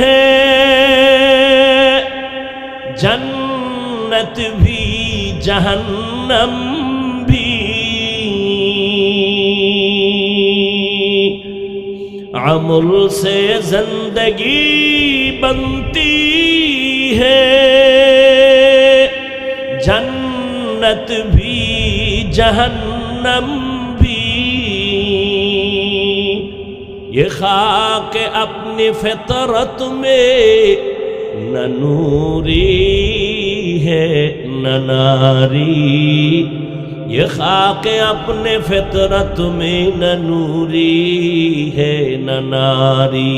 है, जन्नत भी जहन्नम भी। अमल से जिंदगी बनती है, जन्नत भी जहन्नम भी। ये खाक अपनी फितरत में न नूरी है न नारी। ये खाक अपने फितरत में न नूरी है न नारी।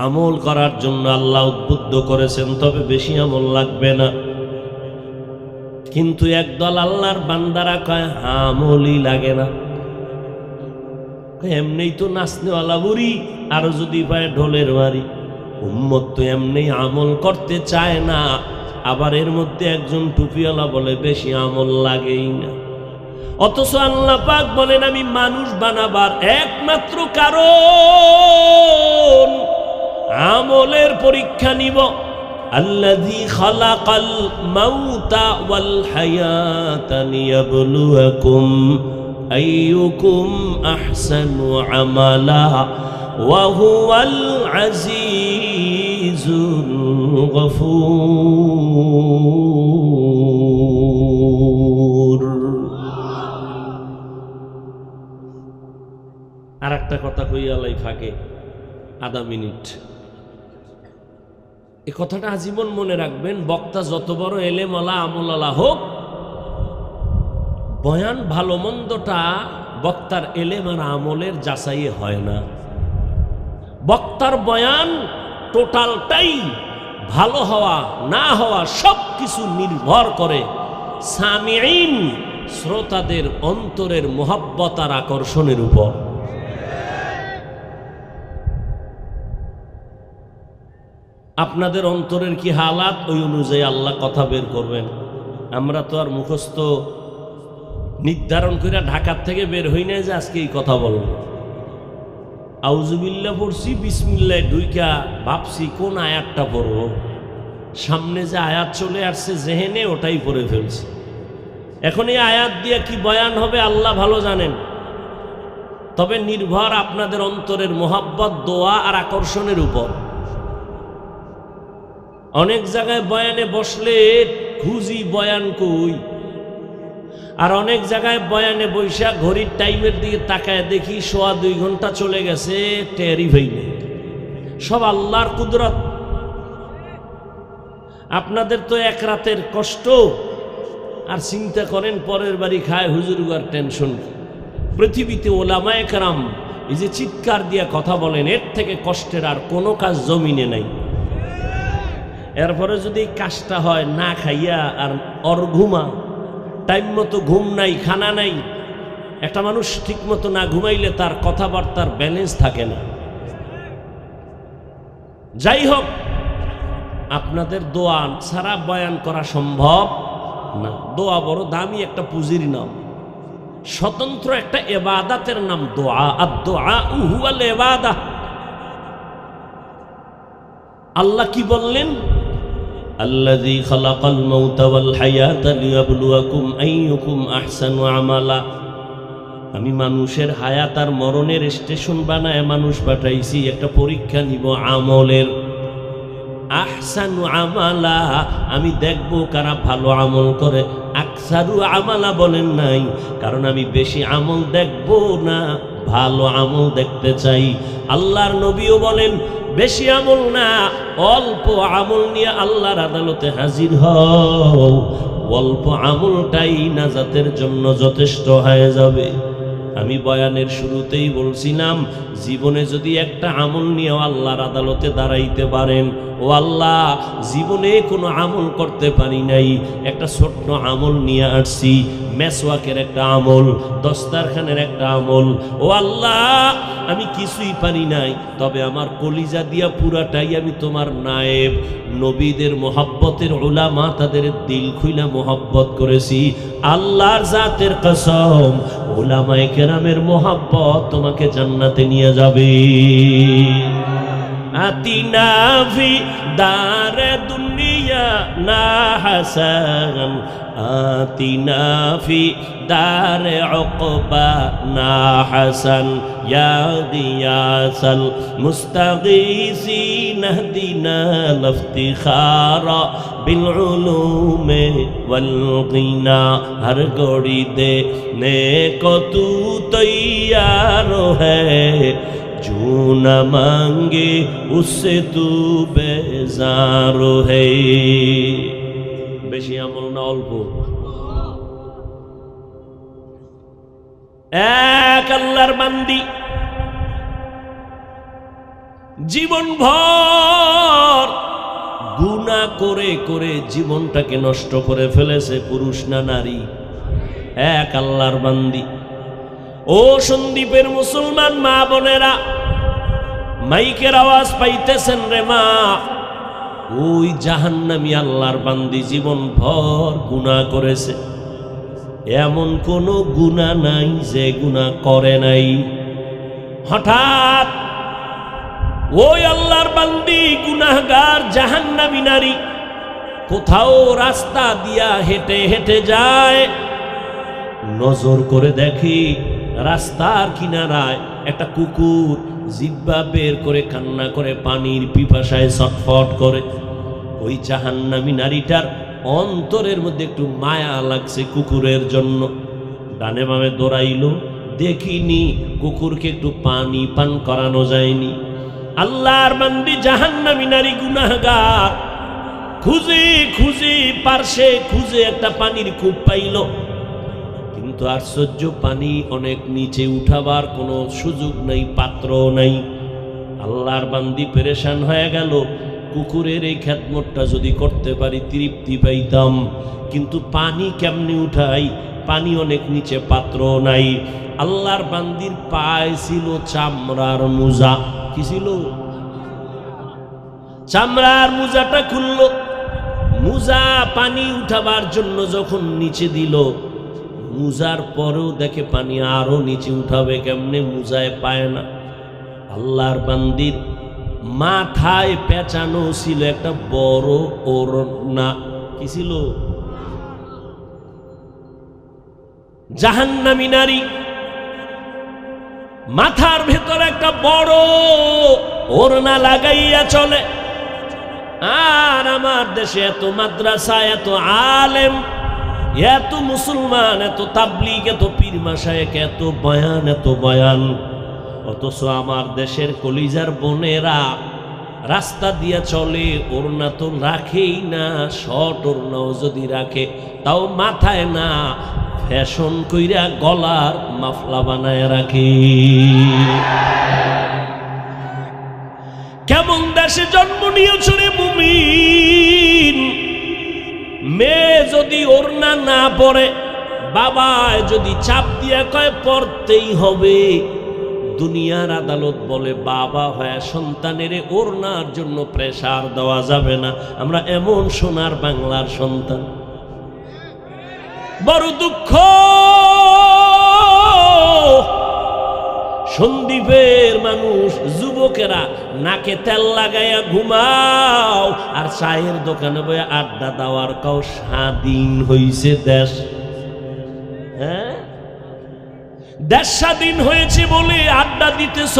আমল করার জন্য আল্লাহ উদ্বুদ্ধ করেছেন, তবে বেশি আমল লাগবে না। কিন্তু একদল আল্লাহর বান্দারা কয় আমলই লাগে না, এমনি তো নাচনেওয়ালা বুড়ি, আরো যদি পায় ঢোলের বাড়ি। উম্মত তো এমনি আমল করতে চায় না, আবার এর মধ্যে একজন টুপিওয়ালা বলে বেশি আমল লাগেই না। অথচ আল্লাহ পাক বলেন আমি মানুষ বানাবার একমাত্র কারণ আমলের পরীক্ষা নিব। আল্লাযী খালাকাল মাউতা ওয়াল হায়াতা লিয়াবলুয়াকুম আইয়ুকুম আহসানু আমালা ওয়া হুয়াল আজিজুল গফুর। আর একটা কথা কইয়া লাই ফাঁকে, আধা মিনিট। এই কথাটা আজীবন মনে রাখবেন, বক্তা যত বড় এলেমওয়ালা আমলওয়ালা হোক, বয়ান ভালো মন্দটা বক্তার এলেম আর আমলের যাচাইয়ে হয় না। বক্তার বয়ান টোটালটাই ভালো হওয়া না হওয়া সব কিছু নির্ভর করে সামিঈন শ্রোতাদের অন্তরের মোহাব্বত আর আকর্ষণের উপর। আপনাদের অন্তরের কি হালাত, ওই অনুযায়ী আল্লাহ কথা বের করবেন। আমরা তো আর মুখস্থ নির্ধারণ করে ঢাকার থেকে বের হই না যে আজকে এই কথা বলব। আউযুবিল্লাহ পড়ছি, বিসমিল্লাহ ঢুইকা ভাবছি কোন আয়াতটা পড়ব, সামনে যে আয়াত চলে আসছে জেহেনে ওটাই পড়ে ফেলছি। এখন এই আয়াত দিয়ে কি বয়ান হবে আল্লাহ ভালো জানেন। তবে নির্ভর আপনাদের অন্তরের মোহাব্বত, দোয়া আর আকর্ষণের উপর। অনেক জায়গায় বয়ানে বসলে খুঁজি বয়ান কই, আর অনেক জায়গায় বয়ানে বৈশা ঘড়ির টাইমের দিকে তাকায় দেখি 1.25 ঘন্টা চলে গেছে, টেরই হইনি। সব আল্লাহর কুদরত। আপনাদের তো এক রাতের কষ্ট, আর চিন্তা করেন পরের বাড়ি খায় হুজুরগার টেনশন। পৃথিবীতে ওলামায়ে কেরাম এই যে চিৎকার দিয়ে কথা বলেন, এর থেকে কষ্টের আর কোনো কাজ জমিনে নাই। এরপরে যদি কাজটা হয় না খাইয়া আর ঘুমা, টাইম মতো ঘুম নাই, খানা নাই। একটা মানুষ ঠিক মতো না ঘুমাইলে তার কথাবার্তার ব্যালেন্স থাকে না। যাই হোক, আপনাদের দোয়া ছাড়া বয়ান করা সম্ভব না। দোয়া বড় দামি একটা পুঁজির নাম, স্বতন্ত্র একটা ইবাদতের নাম দোয়া। আদ-দুআ হুয়াল ইবাদাহ। আল্লাহ কি বললেন? আল্লাযী খালাকাল মাউতা ওয়াল হায়াতা লিয়াবলুয়াকুম আইয়ুকুম আহসানু আমালা। আমি মানুষের হায়াত আর মরণের স্টেশন বানায় মানুষ পাঠাইছি একটা পরীক্ষা নিব আমলের। আহসানু আমালা, আমি দেখব কারা ভালো আমল করে। আকসারু আমালা বলেন নাই, কারণ আমি বেশি আমল দেখব না, ভালো আমল দেখতে চাই। আল্লাহর নবীও বলেন বেশি আমল না, অল্প আমল নিয়ে আল্লাহর আদালতে হাজির হও। অল্প আমলটাই নাজাতের জন্য যথেষ্ট হয়ে যাবে। আমি বয়ানের শুরুতেই বলছিলাম, জীবনে যদি একটা আমল নিয়ে আল্লাহর আদালতে দাঁড়াইতে পারেন, ও আল্লাহ জীবনে কোনো আমল করতে পারি নাই, একটা ছোট্ট আমল নিয়ে আসছি, মেসওয়াকের একটা আমল, দস্তারখানের একটা আমল। ও আল্লাহ আমি কিছুই পারি নাই, তবে আমার কলিজা দিয়া পুরাটাই আমি তোমার নায়েব। নবীদের মোহাব্বতের উলামা তাদের দিল খুইলা মোহাব্বত করেছি। আল্লাহর জাতের কসম, উলামায়ে কেরামের মোহাব্বত তোমাকে জান্নাতে নিয়ে যাবে। আতিনা ফি দারে দুনিয়া না হাসান, আতিনা ফি দারে উকবা না হাসান, ইয়া গিয়াসাল মুস্তাগীসিন ইহদিনা লিফতিখারা বিল উলুমে ওয়াল গিনা। হর গড়ি দে নে কো তু তৈয়ার হ্যায়, जो न मांगे उससे तू बेजार है। বেশি আমল না অল্প। এক আল্লাহর বান্দি জীবন ভর গুনাহ করে করে জীবনটাকে নষ্ট করে ফেলেছে, পুরুষ না নারী। এক আল্লাহর বান্দি। ও সন্দীপের মুসলমান মা বোনেরা, মাইকের আওয়াজ পাইতেছেন রে মা, ওই জাহান্নামী আল্লাহর বান্দি জীবন ভর গুনাহ করেছে, এমন কোন গুনাহ নাই যে গুনাহ করে নাই। হঠাৎ ওই আল্লাহর বান্দি গুনাহগার জাহান্নামী নারী কোথাও রাস্তা দিয়া হেঁটে হেঁটে যায়, নজর করে দেখি রাস্তার কিনারায় একটা কুকুর জিহ্বা বের করে কান্না করে পানির পিপাসায় ছটফট করে। ওই জাহান্নামী নারীটার অন্তরের মধ্যে একটু মায়া লাগছে কুকুরের জন্য, ডানে বামে দৌড়াইলো, দেখিনি কুকুরকে একটু পানি পান করানো যায়নি। আল্লাহর বান্দি জাহান্নামী নারী গুনাহগার খুঁজে খুঁজে পারছে, খুঁজে একটা পানির কূপ পাইল, কিন্তু আশ্চর্য পানি অনেক নিচে উঠাবার কোনো সুযোগ নেই, পাত্র নাই। আল্লাহর বান্দি পেরেশান হয়ে গেল, কুকুরের এই খেদমতটা যদি করতে পারি তৃপ্তি পাইতাম, কিন্তু পানি কেমনি উঠাই, পানি অনেক নিচে, পাত্র নাই। আল্লাহর বান্দির পায়ে ছিল চামড়ার মোজা। কি ছিল? চামড়ার মোজাটা খুলল, মোজা পানি উঠাবার জন্য যখন নিচে দিল, মোজার পরেও দেখে পানি আরো নিচে উঠাবে কেমনে, মোজায় পায় না। আল্লাহর বান্দির মাথায় পেঁচানো ছিল একটা বড় ওড়না। কি ছিল? জাহান্নামী নারী মাথার ভেতরে একটা বড় ওড়না লাগাইয়া চলে। আর আমার দেশে এত মাদ্রাসা, এত আলেম, এত মুসলমান, এত তাবলীগ, এত পীর মাশায়েখ, এত বয়ান, এত বয়ান, অথচ আমার দেশের কলিজার বোনেরা রাস্তা দিয়া চলে, ওড়না তো রাখেই না। শর্ট ওড়নাও যদি রাখে তাও মাথায় না, ফ্যাশন কইরা গলার মাফলা বানায় রাখে। কেমন দেশে জন্ম নিয়েছ রে মুমিন! মেয়ে যদি ওড়না না পরে, বাবা যদি চাপ দিয়া কয় পড়তেই হবে, দুনিয়ার আদালত বলে বাবা হয়ে সন্তানের ওড়নার জন্য প্রেসার দেওয়া যাবে না। আমরা এমন সোনার বাংলার সন্তান, বড় দুঃখ। সন্দীপের মানুষ, যুবকেরা নাকে তেল লাগাইয়া ঘুমাও, আর চায়ের দোকানে বইয়া আড্ডা দেওয়ার কাও স্বাধীন হইছে দেশ। হ্যাঁ, দেশ স্বাধীন হয়েছে বলে আড্ডা দিতেছ।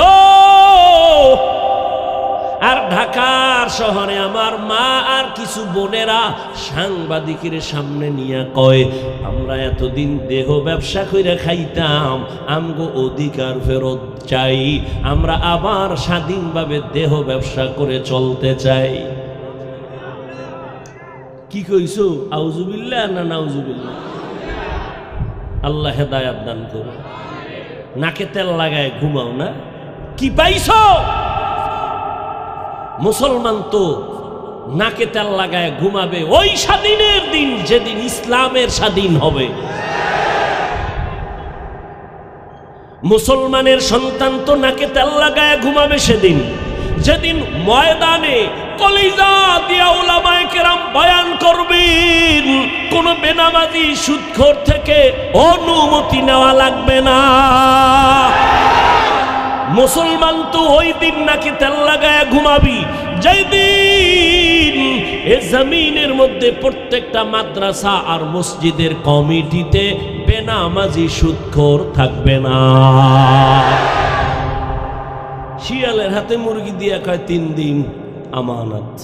আর ঢাকার শহরে আমার মা আর কিছু বোনেরা সাংবাদিকের সামনে নিয়ে কয়, আমরা এতদিন দেহ ব্যবসা কইরা খাইতাম, আমগো অধিকার ফেরত চাই, আমরা আবার স্বাধীনভাবে দেহ ব্যবসা করে চলতে চাই। কি কইছো? আউযুবিল্লাহ না নাউযুবিল্লাহ? আল্লাহ হেদায়েত দান করুন। নাকে তেল লাগায় ঘুমাও না, কি পাইছো? মুসলমান তো নাকে তেল লাগায় ঘুমাবে ওই স্বাধীনের দিন, যেদিন ইসলামের স্বাধীন হবে। মুসলমানের সন্তান তো নাকে তেল লাগায় ঘুমাবে সেদিন, যেদিন ময়দানে কলিজা দিয়া উলামায়ে কেরাম বয়ান করবেন, কোন বেনামাজি সুদখোর থেকে অনুমতি নেওয়া লাগবে না। মুসলমান তো ওই দিন নাকি তেল লাগায় ঘুমাবি, যেই দিন এ জমিনের মধ্যে প্রত্যেকটা মাদ্রাসা আর মসজিদের কমিটিতে বেনামাজি সুদখোর থাকবে না। শিয়ালের হাতে মুরগি দিয়া কয় 3 দিন আমানত।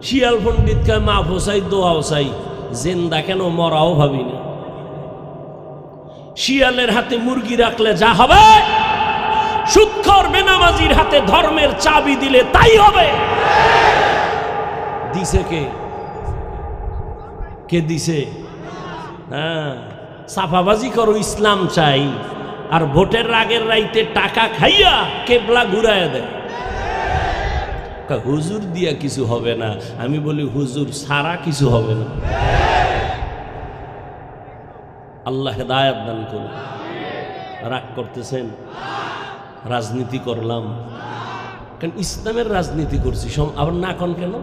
শিয়াল পণ্ডিত কয় মাফ চাই, দোয়াও চাই, জিন্দা কেন মরাও ভাবি না। শিয়ালের হাতে মুরগি রাখলে যা হবে, সুদখোর বেনামাজির হাতে ধর্মের চাবি দিলে তাই হবে। দিছে কে? কে দিছে? হ্যাঁ, সাফাবাজি করো ইসলাম চাই, আর ভোটের আগের রাইতে টাকা খাইয়া কেবলা ঘুরাইয়া দেয়। হুজুর দিয়া কিছু হবে না। আমি বলি হুজুর সারা কিছু হবে না। আল্লাহ হেদায়েত দান করুন। রাগ করতেছেন? রাজনীতি করলাম কেন? ইসলামের রাজনীতি করছি, আবার না কোন কেন?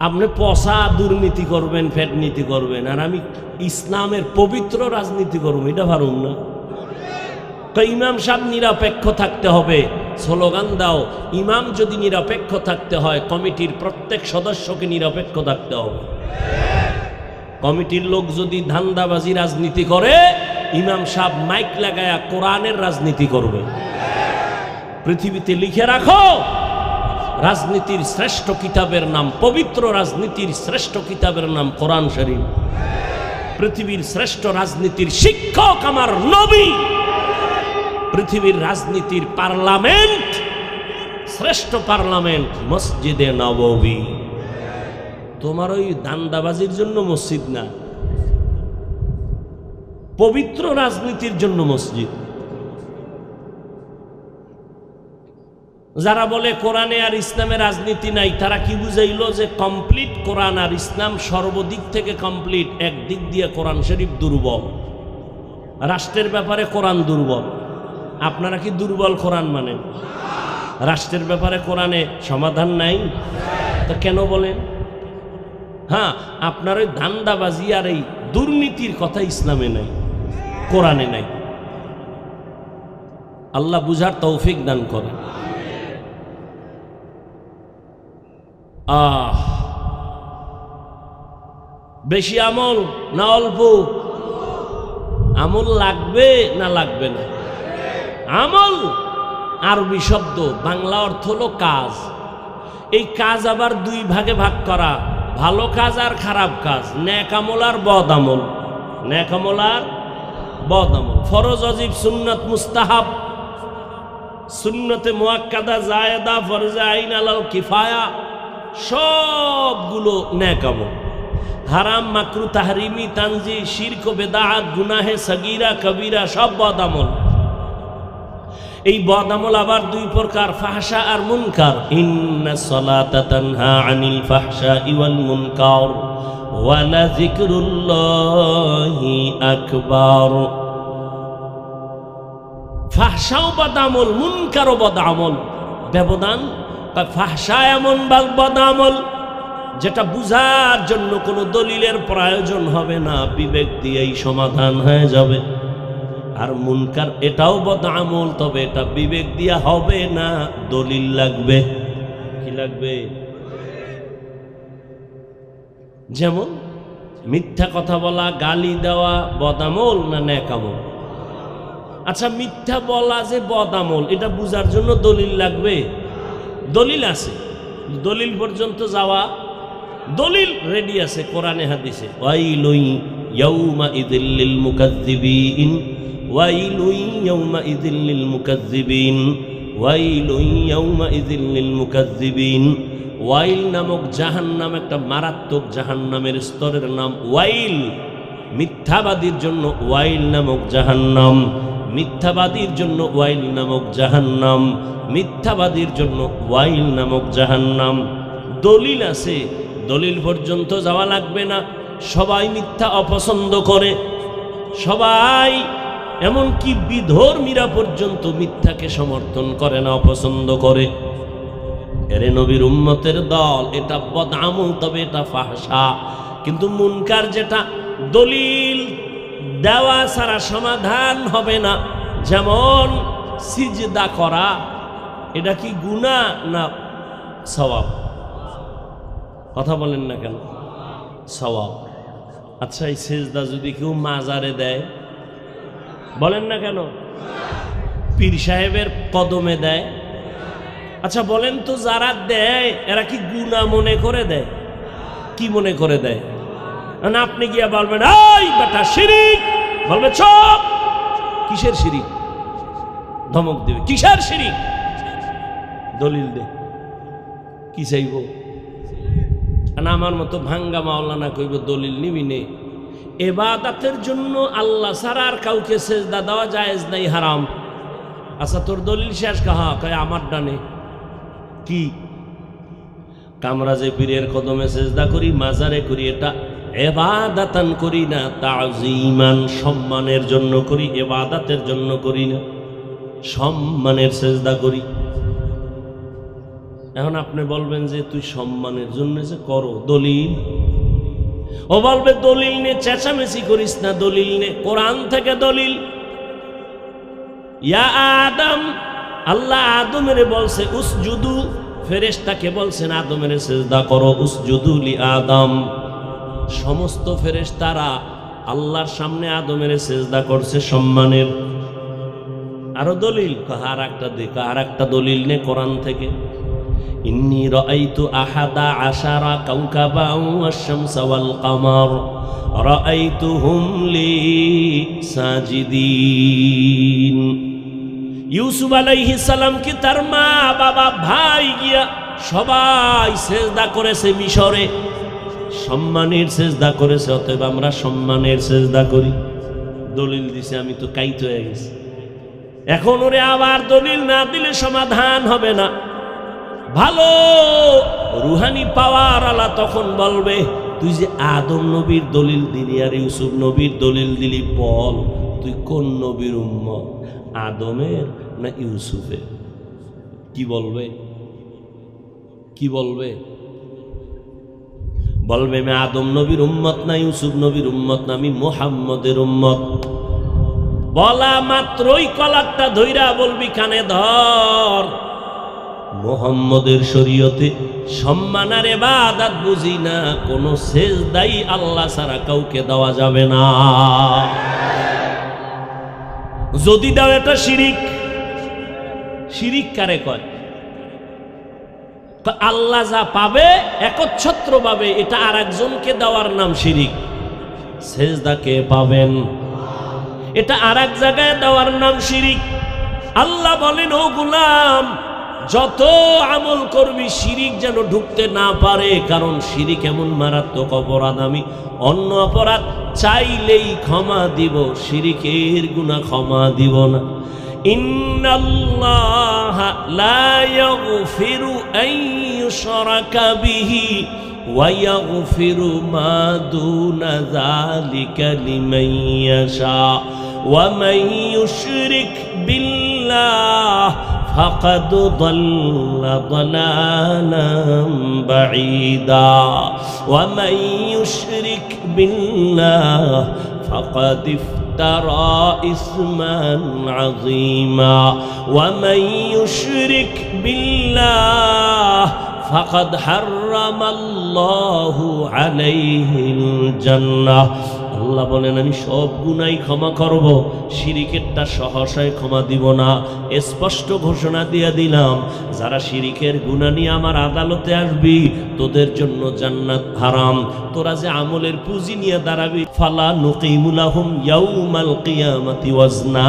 আপনি পচা দুর্নীতি করবেন, ফ্যাট নীতি করবেন, আর আমি ইসলামের পবিত্র রাজনীতি করবো, এটা পারুম না। তো ইমাম সাহেব নিরপেক্ষ থাকতে হবে, স্লোগান দাও। ইমাম যদি নিরপেক্ষ থাকতে হয়, কমিটির প্রত্যেক সদস্যকে নিরপেক্ষ থাকতে হবে। কমিটির লোক যদি ধান্দাবাজি রাজনীতি করে, ইমাম সাহেব মাইক লাগায়া কোরআনের রাজনীতি করবে। পৃথিবীতে লিখে রাখো, রাজনীতির শ্রেষ্ঠ কিতাবের নাম, পবিত্র রাজনীতির শ্রেষ্ঠ কিতাবের নাম কোরআন শরীফ। পৃথিবীর শ্রেষ্ঠ রাজনীতির শিক্ষক আমার নবী। পৃথিবীর রাজনীতির পার্লামেন্ট, শ্রেষ্ঠ পার্লামেন্ট মসজিদে নববী। তোমার ওই দান্দাবাজির জন্য মসজিদ না, পবিত্র রাজনীতির জন্য মসজিদ। যারা বলে কোরআনে আর ইসলামে রাজনীতি নাই, তারা কি বুঝাইল যে কমপ্লিট কোরআন আর ইসলাম সর্বদিক থেকে কমপ্লিট, একদিক দিয়ে কোরআন শরীফ দুর্বল, রাষ্ট্রের ব্যাপারে কোরআন দুর্বল। আপনারা কি দুর্বল কোরআন মানেন? রাষ্ট্রের ব্যাপারে কোরআনে সমাধান নাই, তা কেন বলেন? হ্যাঁ, আপনার ওই ধান্দাবাজি আর এই দুর্নীতির কথা ইসলামে নাই, কোরআনে নাই। আল্লাহ বুঝার তৌফিক দান করে। বেশি আমল না অল্প আমল লাগবে না লাগবে না? আমল আরবি শব্দ, বাংলা অর্থ হলো কাজ। এই কাজ আবার দুই ভাগে ভাগ করা, ভালো কাজ আর খারাপ কাজ, নেক আমল আর বদ আমল। নেক আমল আর বদ আমল, ফরজ, ওয়াজিব, সুন্নাত, মুস্তাহাব, সুন্নতে মুআক্কাদা, জায়েদা, ফরজে আইন, আলাল কিফায়া, সবগুলো নেক আমল। হারাম, মাকরু, তাহরিমি, তানজি, শিরক, বেদাত, গুনাহে সগীরা, কবিরা, সব বদ আমল। এই বদ আমল আবার দুই প্রকার, ফাহশা আর মুনকার। ইন্নাস সালাতা তানহা আনিল ফাহশাই ওয়াল মুনকার ওয়া লাযিকরুল্লাহি আকবার। ফাহশাও বদ আমল, মুনকারও বদ আমল। ব্যবধান, ফাহশা এমন বদ আমল যেটা বুঝার জন্য কোনো দলিলের প্রয়োজন হবে না, বিবেক দিয়েই সমাধান হয়ে যাবে। আর মুনকার এটাও বদ আমল, তবে এটা বিবেক দিয়ে হবে না, দলিল লাগবে। কি লাগবে? যেমন মিথ্যা কথা বলা, গালি দেওয়া বদ আমল না নেক আমল? আচ্ছা, মিথ্যা বলা যে বদ আমল, এটা বুঝার জন্য দলিল লাগবে? দলিল আছে, দলিল পর্যন্ত যাওয়া, দলিল রেডি আছে কোরআনে হাদিসে। ওয়াইলুন ইয়াউমাইযিল লিল মুকাজ্জিবিন, ওয়াইলুন ইয়াউমাইযিল লিল মুকাজ্জিবিন, ওয়াইলুন ইয়াউমাইযিল লিল মুকাজ্জিবিন। ওয়াইল নামক জাহান্নাম একটা মারাত্মক জাহান্নামের স্তরের নাম ওয়াইল। মিথ্যাবাদীর জন্য ওয়াইল নামক জাহান্নাম, মিথ্যাবাদীর জন্য ওয়াইল নামক জাহান্নাম, মিথ্যাবাদীর জন্য ওয়াইল নামক জাহান্নাম। দলিল আছে, দলিল পর্যন্ত যাওয়া লাগবে না। সবাই মিথ্যা অপছন্দ করে, সবাই, এমনকি বিধর্মীরা পর্যন্ত মিথ্যাকে সমর্থন করে না, অপছন্দ করে। এরে নবীর উম্মতের দল, এটা বদ আমল, তবে এটা ফাহশা। কিন্তু মুনকার যেটা দলিল দেওয়া ছাড়া সমাধান হবে না, যেমন সিজদা করা, এটা কি গুনাহ না সওয়াব? কথা বলেন না কেন? সওয়াব। আচ্ছা, এই সিজদা যদি কেউ মাজারে দেয়, বলেন না কেন? পীর সাহেবের কদমে দেয়, আচ্ছা বলেন তো, যারা দেয় এরা কি গুনাহ মনে করে দেয়? কি মনে করে দেয়? না আপনি গিয়া বলবেন এই বেটা শিরিক, বলবে চুপ। কিসের শিরিক? ধমক দেবে, কিসের শিরিক? দলিল দে। কি চাইব? না আমার মতো ভাঙ্গা মাওলানা কইব দলিল নিবি নে। ইবাদতের জন্য আল্লাহ ছাড়া আর কাউকে সেজদা দেওয়া জায়েজ নাই, হারাম। আচ্ছা তোর দলিল শেষ কাহা? কয় আমার ডানে। কি? আমরা যে পীরের কদমে সেজদা করি, মাজারে করি, এটা ইবাদাতান করি না, তাযীমান, সম্মানের জন্য করি, ইবাদতের জন্য করি না, সম্মানের সেজদা করি। এখন আপনি বলবেন যে তুই সম্মানের জন্য যে করো, দলিল। ও বলবে দলিল নিয়ে চেঁচামেচি করিস না, দলিল নে, কোরআন থেকে দলিল। ইয়া আদম, আল্লাহ আদমের বলছে উসজুদু, ফেরেশতাকে বলছেন আদমের সিজদা করো, উসজুদু লি আদম। সমস্ত ফেরেশতারা আল্লাহর সামনে আদমের সিজদা করছে সম্মানের। আরো দলিল, আর একটা দলিল নে কোরআন থেকে। ইন্নী রাআইতু আহাদা আশারা কাওকাবান ওয়াশ-শামসা ওয়াল কামার রাআইতুহুম লি সাজিদিন। ইউসুফ আলাইহিস সালাম কি তার মা বাবা ভাই গিয়া সবাই সিজদা করেছে মিশরে, সম্মানের সিজদা করেছে, অতএব আমরা সম্মানের সিজদা করি। দলিল দিছে, আমি তো কাইত হয়ে গেছি। এখন ওরে আবার দলিল না দিলে সমাধান হবে না। ভালো রুহানি পাওয়ার আলা তখন বলবে তুই যে আদম নবীর দলিল দিলি আর ইউসুফ নবীর দলিল দিলি, বল তুই কোন নবীর উম্মত, আদমের না ইউসুফের? কি বলবে? কি বলবে? বলবে আমি আদম নবীর উম্মত না ইউসুফ নবীর উম্মত না, আমি মুহাম্মদের উম্মত। বলা মাত্রই কলারটা ধইরা বলবি কানে ধর, মুহাম্মদের শরীয়তে সম্মান আর ইবাদত বুঝি না, কোন সেজদাই আল্লাহ ছাড়া কাউকে দেওয়া যাবে না। যদি দাও এটা শিরিক। শিরিক কারে কয়? আল্লাহ যা পাবে একচ্ছত্র পাবে, এটা আর একজনকে দেওয়ার নাম শিরিক। সেজদা কে পাবেন, এটা আর এক জায়গায় দেওয়ার নাম শিরিক। আল্লাহ বলেন ও গোলাম, যত আমল করবি শিরিক যেন ঢুকতে না পারে, কারণ শিরিক এমন মারাত্মক অপরাধ, আমি অন্য অপরাধ চাইলেই ক্ষমা দিব, শিরিকের গুনাহ ক্ষমা দিব না। ইন্নাল্লাহা লা ইয়াগফিরু আন ইউশরাকা বিহি ওয়া ইয়াগফিরু মা দুনা যালিকা লিমান ইয়াশা ওয়া মান ইউশরিক বিল্লাহ ফাকাদ দাল্লা দালালান বাঈদা ওয়া মান ইউশরিক বিল্লাহ ফাকাদ ইফতারা ইসমান আযীমা ওয়া মান ইউশরিক বিল্লাহ ফাকাদ হারামাল্লাহু আলাইহিল জান্নাহ। আল্লাহ বলেন আমি সব গুনাহ ক্ষমা করব, শিরিকেরটা সহসায় ক্ষমা দিব না। স্পষ্ট ঘোষণা দিয়ে দিলাম, যারা শিরিকের গুনাহ নিয়ে আমার আদালতে আসবি তোদের জন্য জান্নাত হারাম। তোরা যে আমলের পুঁজি নিয়ে দাঁড়াবি, ফালা নুকিমু লাহুম ইয়াউমাল কিয়ামাতি ওয়াজনা,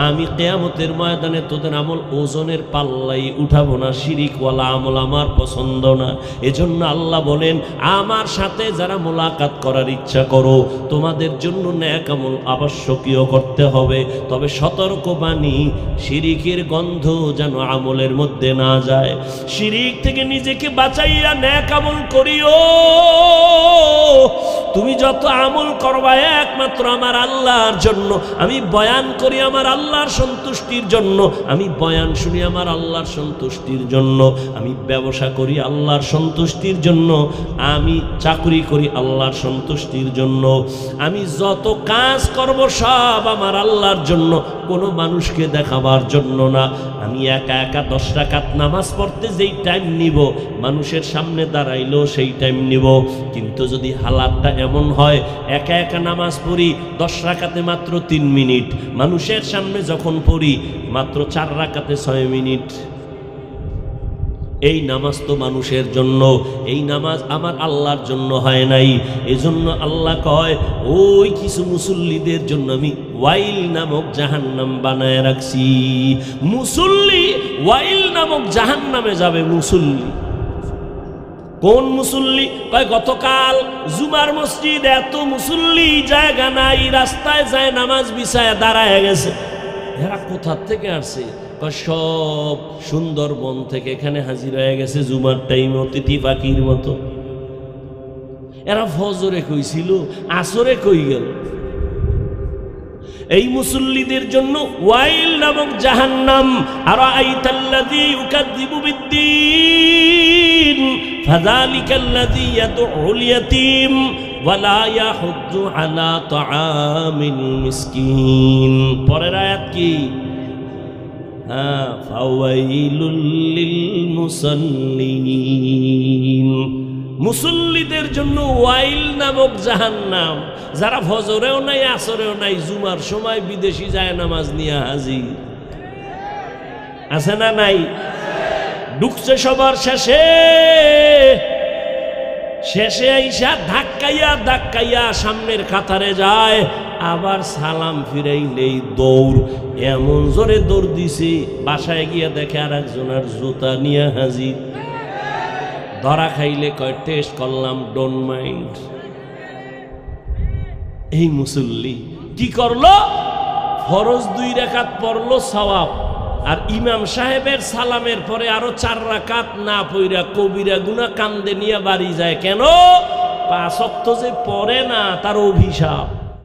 আমি কিয়ামতের ময়দানে তোদের আমল ওজনের পাল্লাই উঠাবো না। শিরিকওয়ালা আমল আমার পছন্দ না। এজন্য আল্লাহ বলেন আমার সাথে যারা মোলাকাত করার ইচ্ছা করো, তোমাদের জন্য নেক আমল আবশ্যকীয় করতে হবে, তবে সতর্কবাণী শিরিকের গন্ধ যেন আমলের মধ্যে না যায়। শিরিক থেকে নিজেকে বাঁচাইয়া নেক আমল করিও। তুমি যত আমল করবা একমাত্র আমার আল্লাহর জন্য। আমি বয়ান করি আমার আল্লাহর সন্তুষ্টির জন্য, আমি বয়ান শুনি আমার আল্লাহর সন্তুষ্টির জন্য, আমি ব্যবসা করি আল্লাহর সন্তুষ্টির জন্য, আমি চাকরি করি আল্লাহর সন্তুষ্টির জন্য, আমি যত কাজ করব সব আমার আল্লাহর জন্য, কোনো মানুষকে দেখাবার জন্য না। আমি একা একা 10 রাকাত নামাজ পড়তে যেই টাইম নিব, মানুষের সামনে দাঁড়াইলেও সেই টাইম নিব। কিন্তু যদি হালাতটা এমন হয় একা একা নামাজ পড়ি 10 রাকাতে মাত্র 3 মিনিট, মানুষের সামনে যখন পড়ি মাত্র 4 রাকাতে 6 মিনিট, এই নামাজ তো মানুষের জন্য, এই নামাজ আমার আল্লাহর জন্য হয় নাই। এজন্য আল্লাহ কয় ওই কিছু মুসল্লিদের জন্য আমি ওয়াইল নামক জাহান্নাম বানায় রাখছি। মুসল্লি ওয়াইল নামক জাহান্নামে যাবে। মুসল্লি কোন মুসল্লি? কয় গতকাল জুমার মসজিদ এত মুসল্লি, জায়গা নাই, রাস্তায় যায় নামাজ বিছায় দাঁড়ায় গেছে। এরা কোথা থেকে আসছে? সব সুন্দরবন থেকে এখানে হাজির হয়ে গেছে জুমার টাইমে, অতিথি পাখির মতো। এরা ফজরে কইছিল, আসরে কই গেল? এই মুসল্লিদের জন্য ওয়াইল নামক জাহান্নাম। আরাআইতাল্লাযী ইউকাযযিবু বিদ্দীন ফাযালিকাল্লাযী ইয়াদউল ইয়াতীম ওয়া লা ইয়াহুজ্জু আলা তাআমিল মিসকিন। পরের আয়াত কি? ফাওয়াইলুল লিল মুসাল্লিন, মুসল্লিদের জন্য ওয়াইল নামক জাহান্নাম। যারা ফজরেও নাই, আসরেও নাই, জুমার সময় বিদেশি যায় নামাজ নিয়ে হাজির আছে না নাই? ঢুকছে সবার শেষে, শেষে আইসা ধাক্কাইয়া সামনের কাতারে যায়, আবার সালাম ফিরাইলেই দৌড়। এমন জোরে দৌড় দিছে, বাসায় গিয়ে দেখে আর একজনের জুতা নিয়ে হাজির। ধরা খাইলে কয় টেস্ট করলাম, ডোন্ট মাইন্ড। এই মুসল্লি কি করলো? ফরজ 2 রাকাত পড়লো সওয়াব, আর ইমাম সাহেবের সালামের পরে আরো 4 রাকাত না পইরা কবিরা গুনাহ কান্দে নিয়ে বাড়ি যায়। কেন? 5 ওয়াক্ত যে পড়ে না, তার অভিশাপ।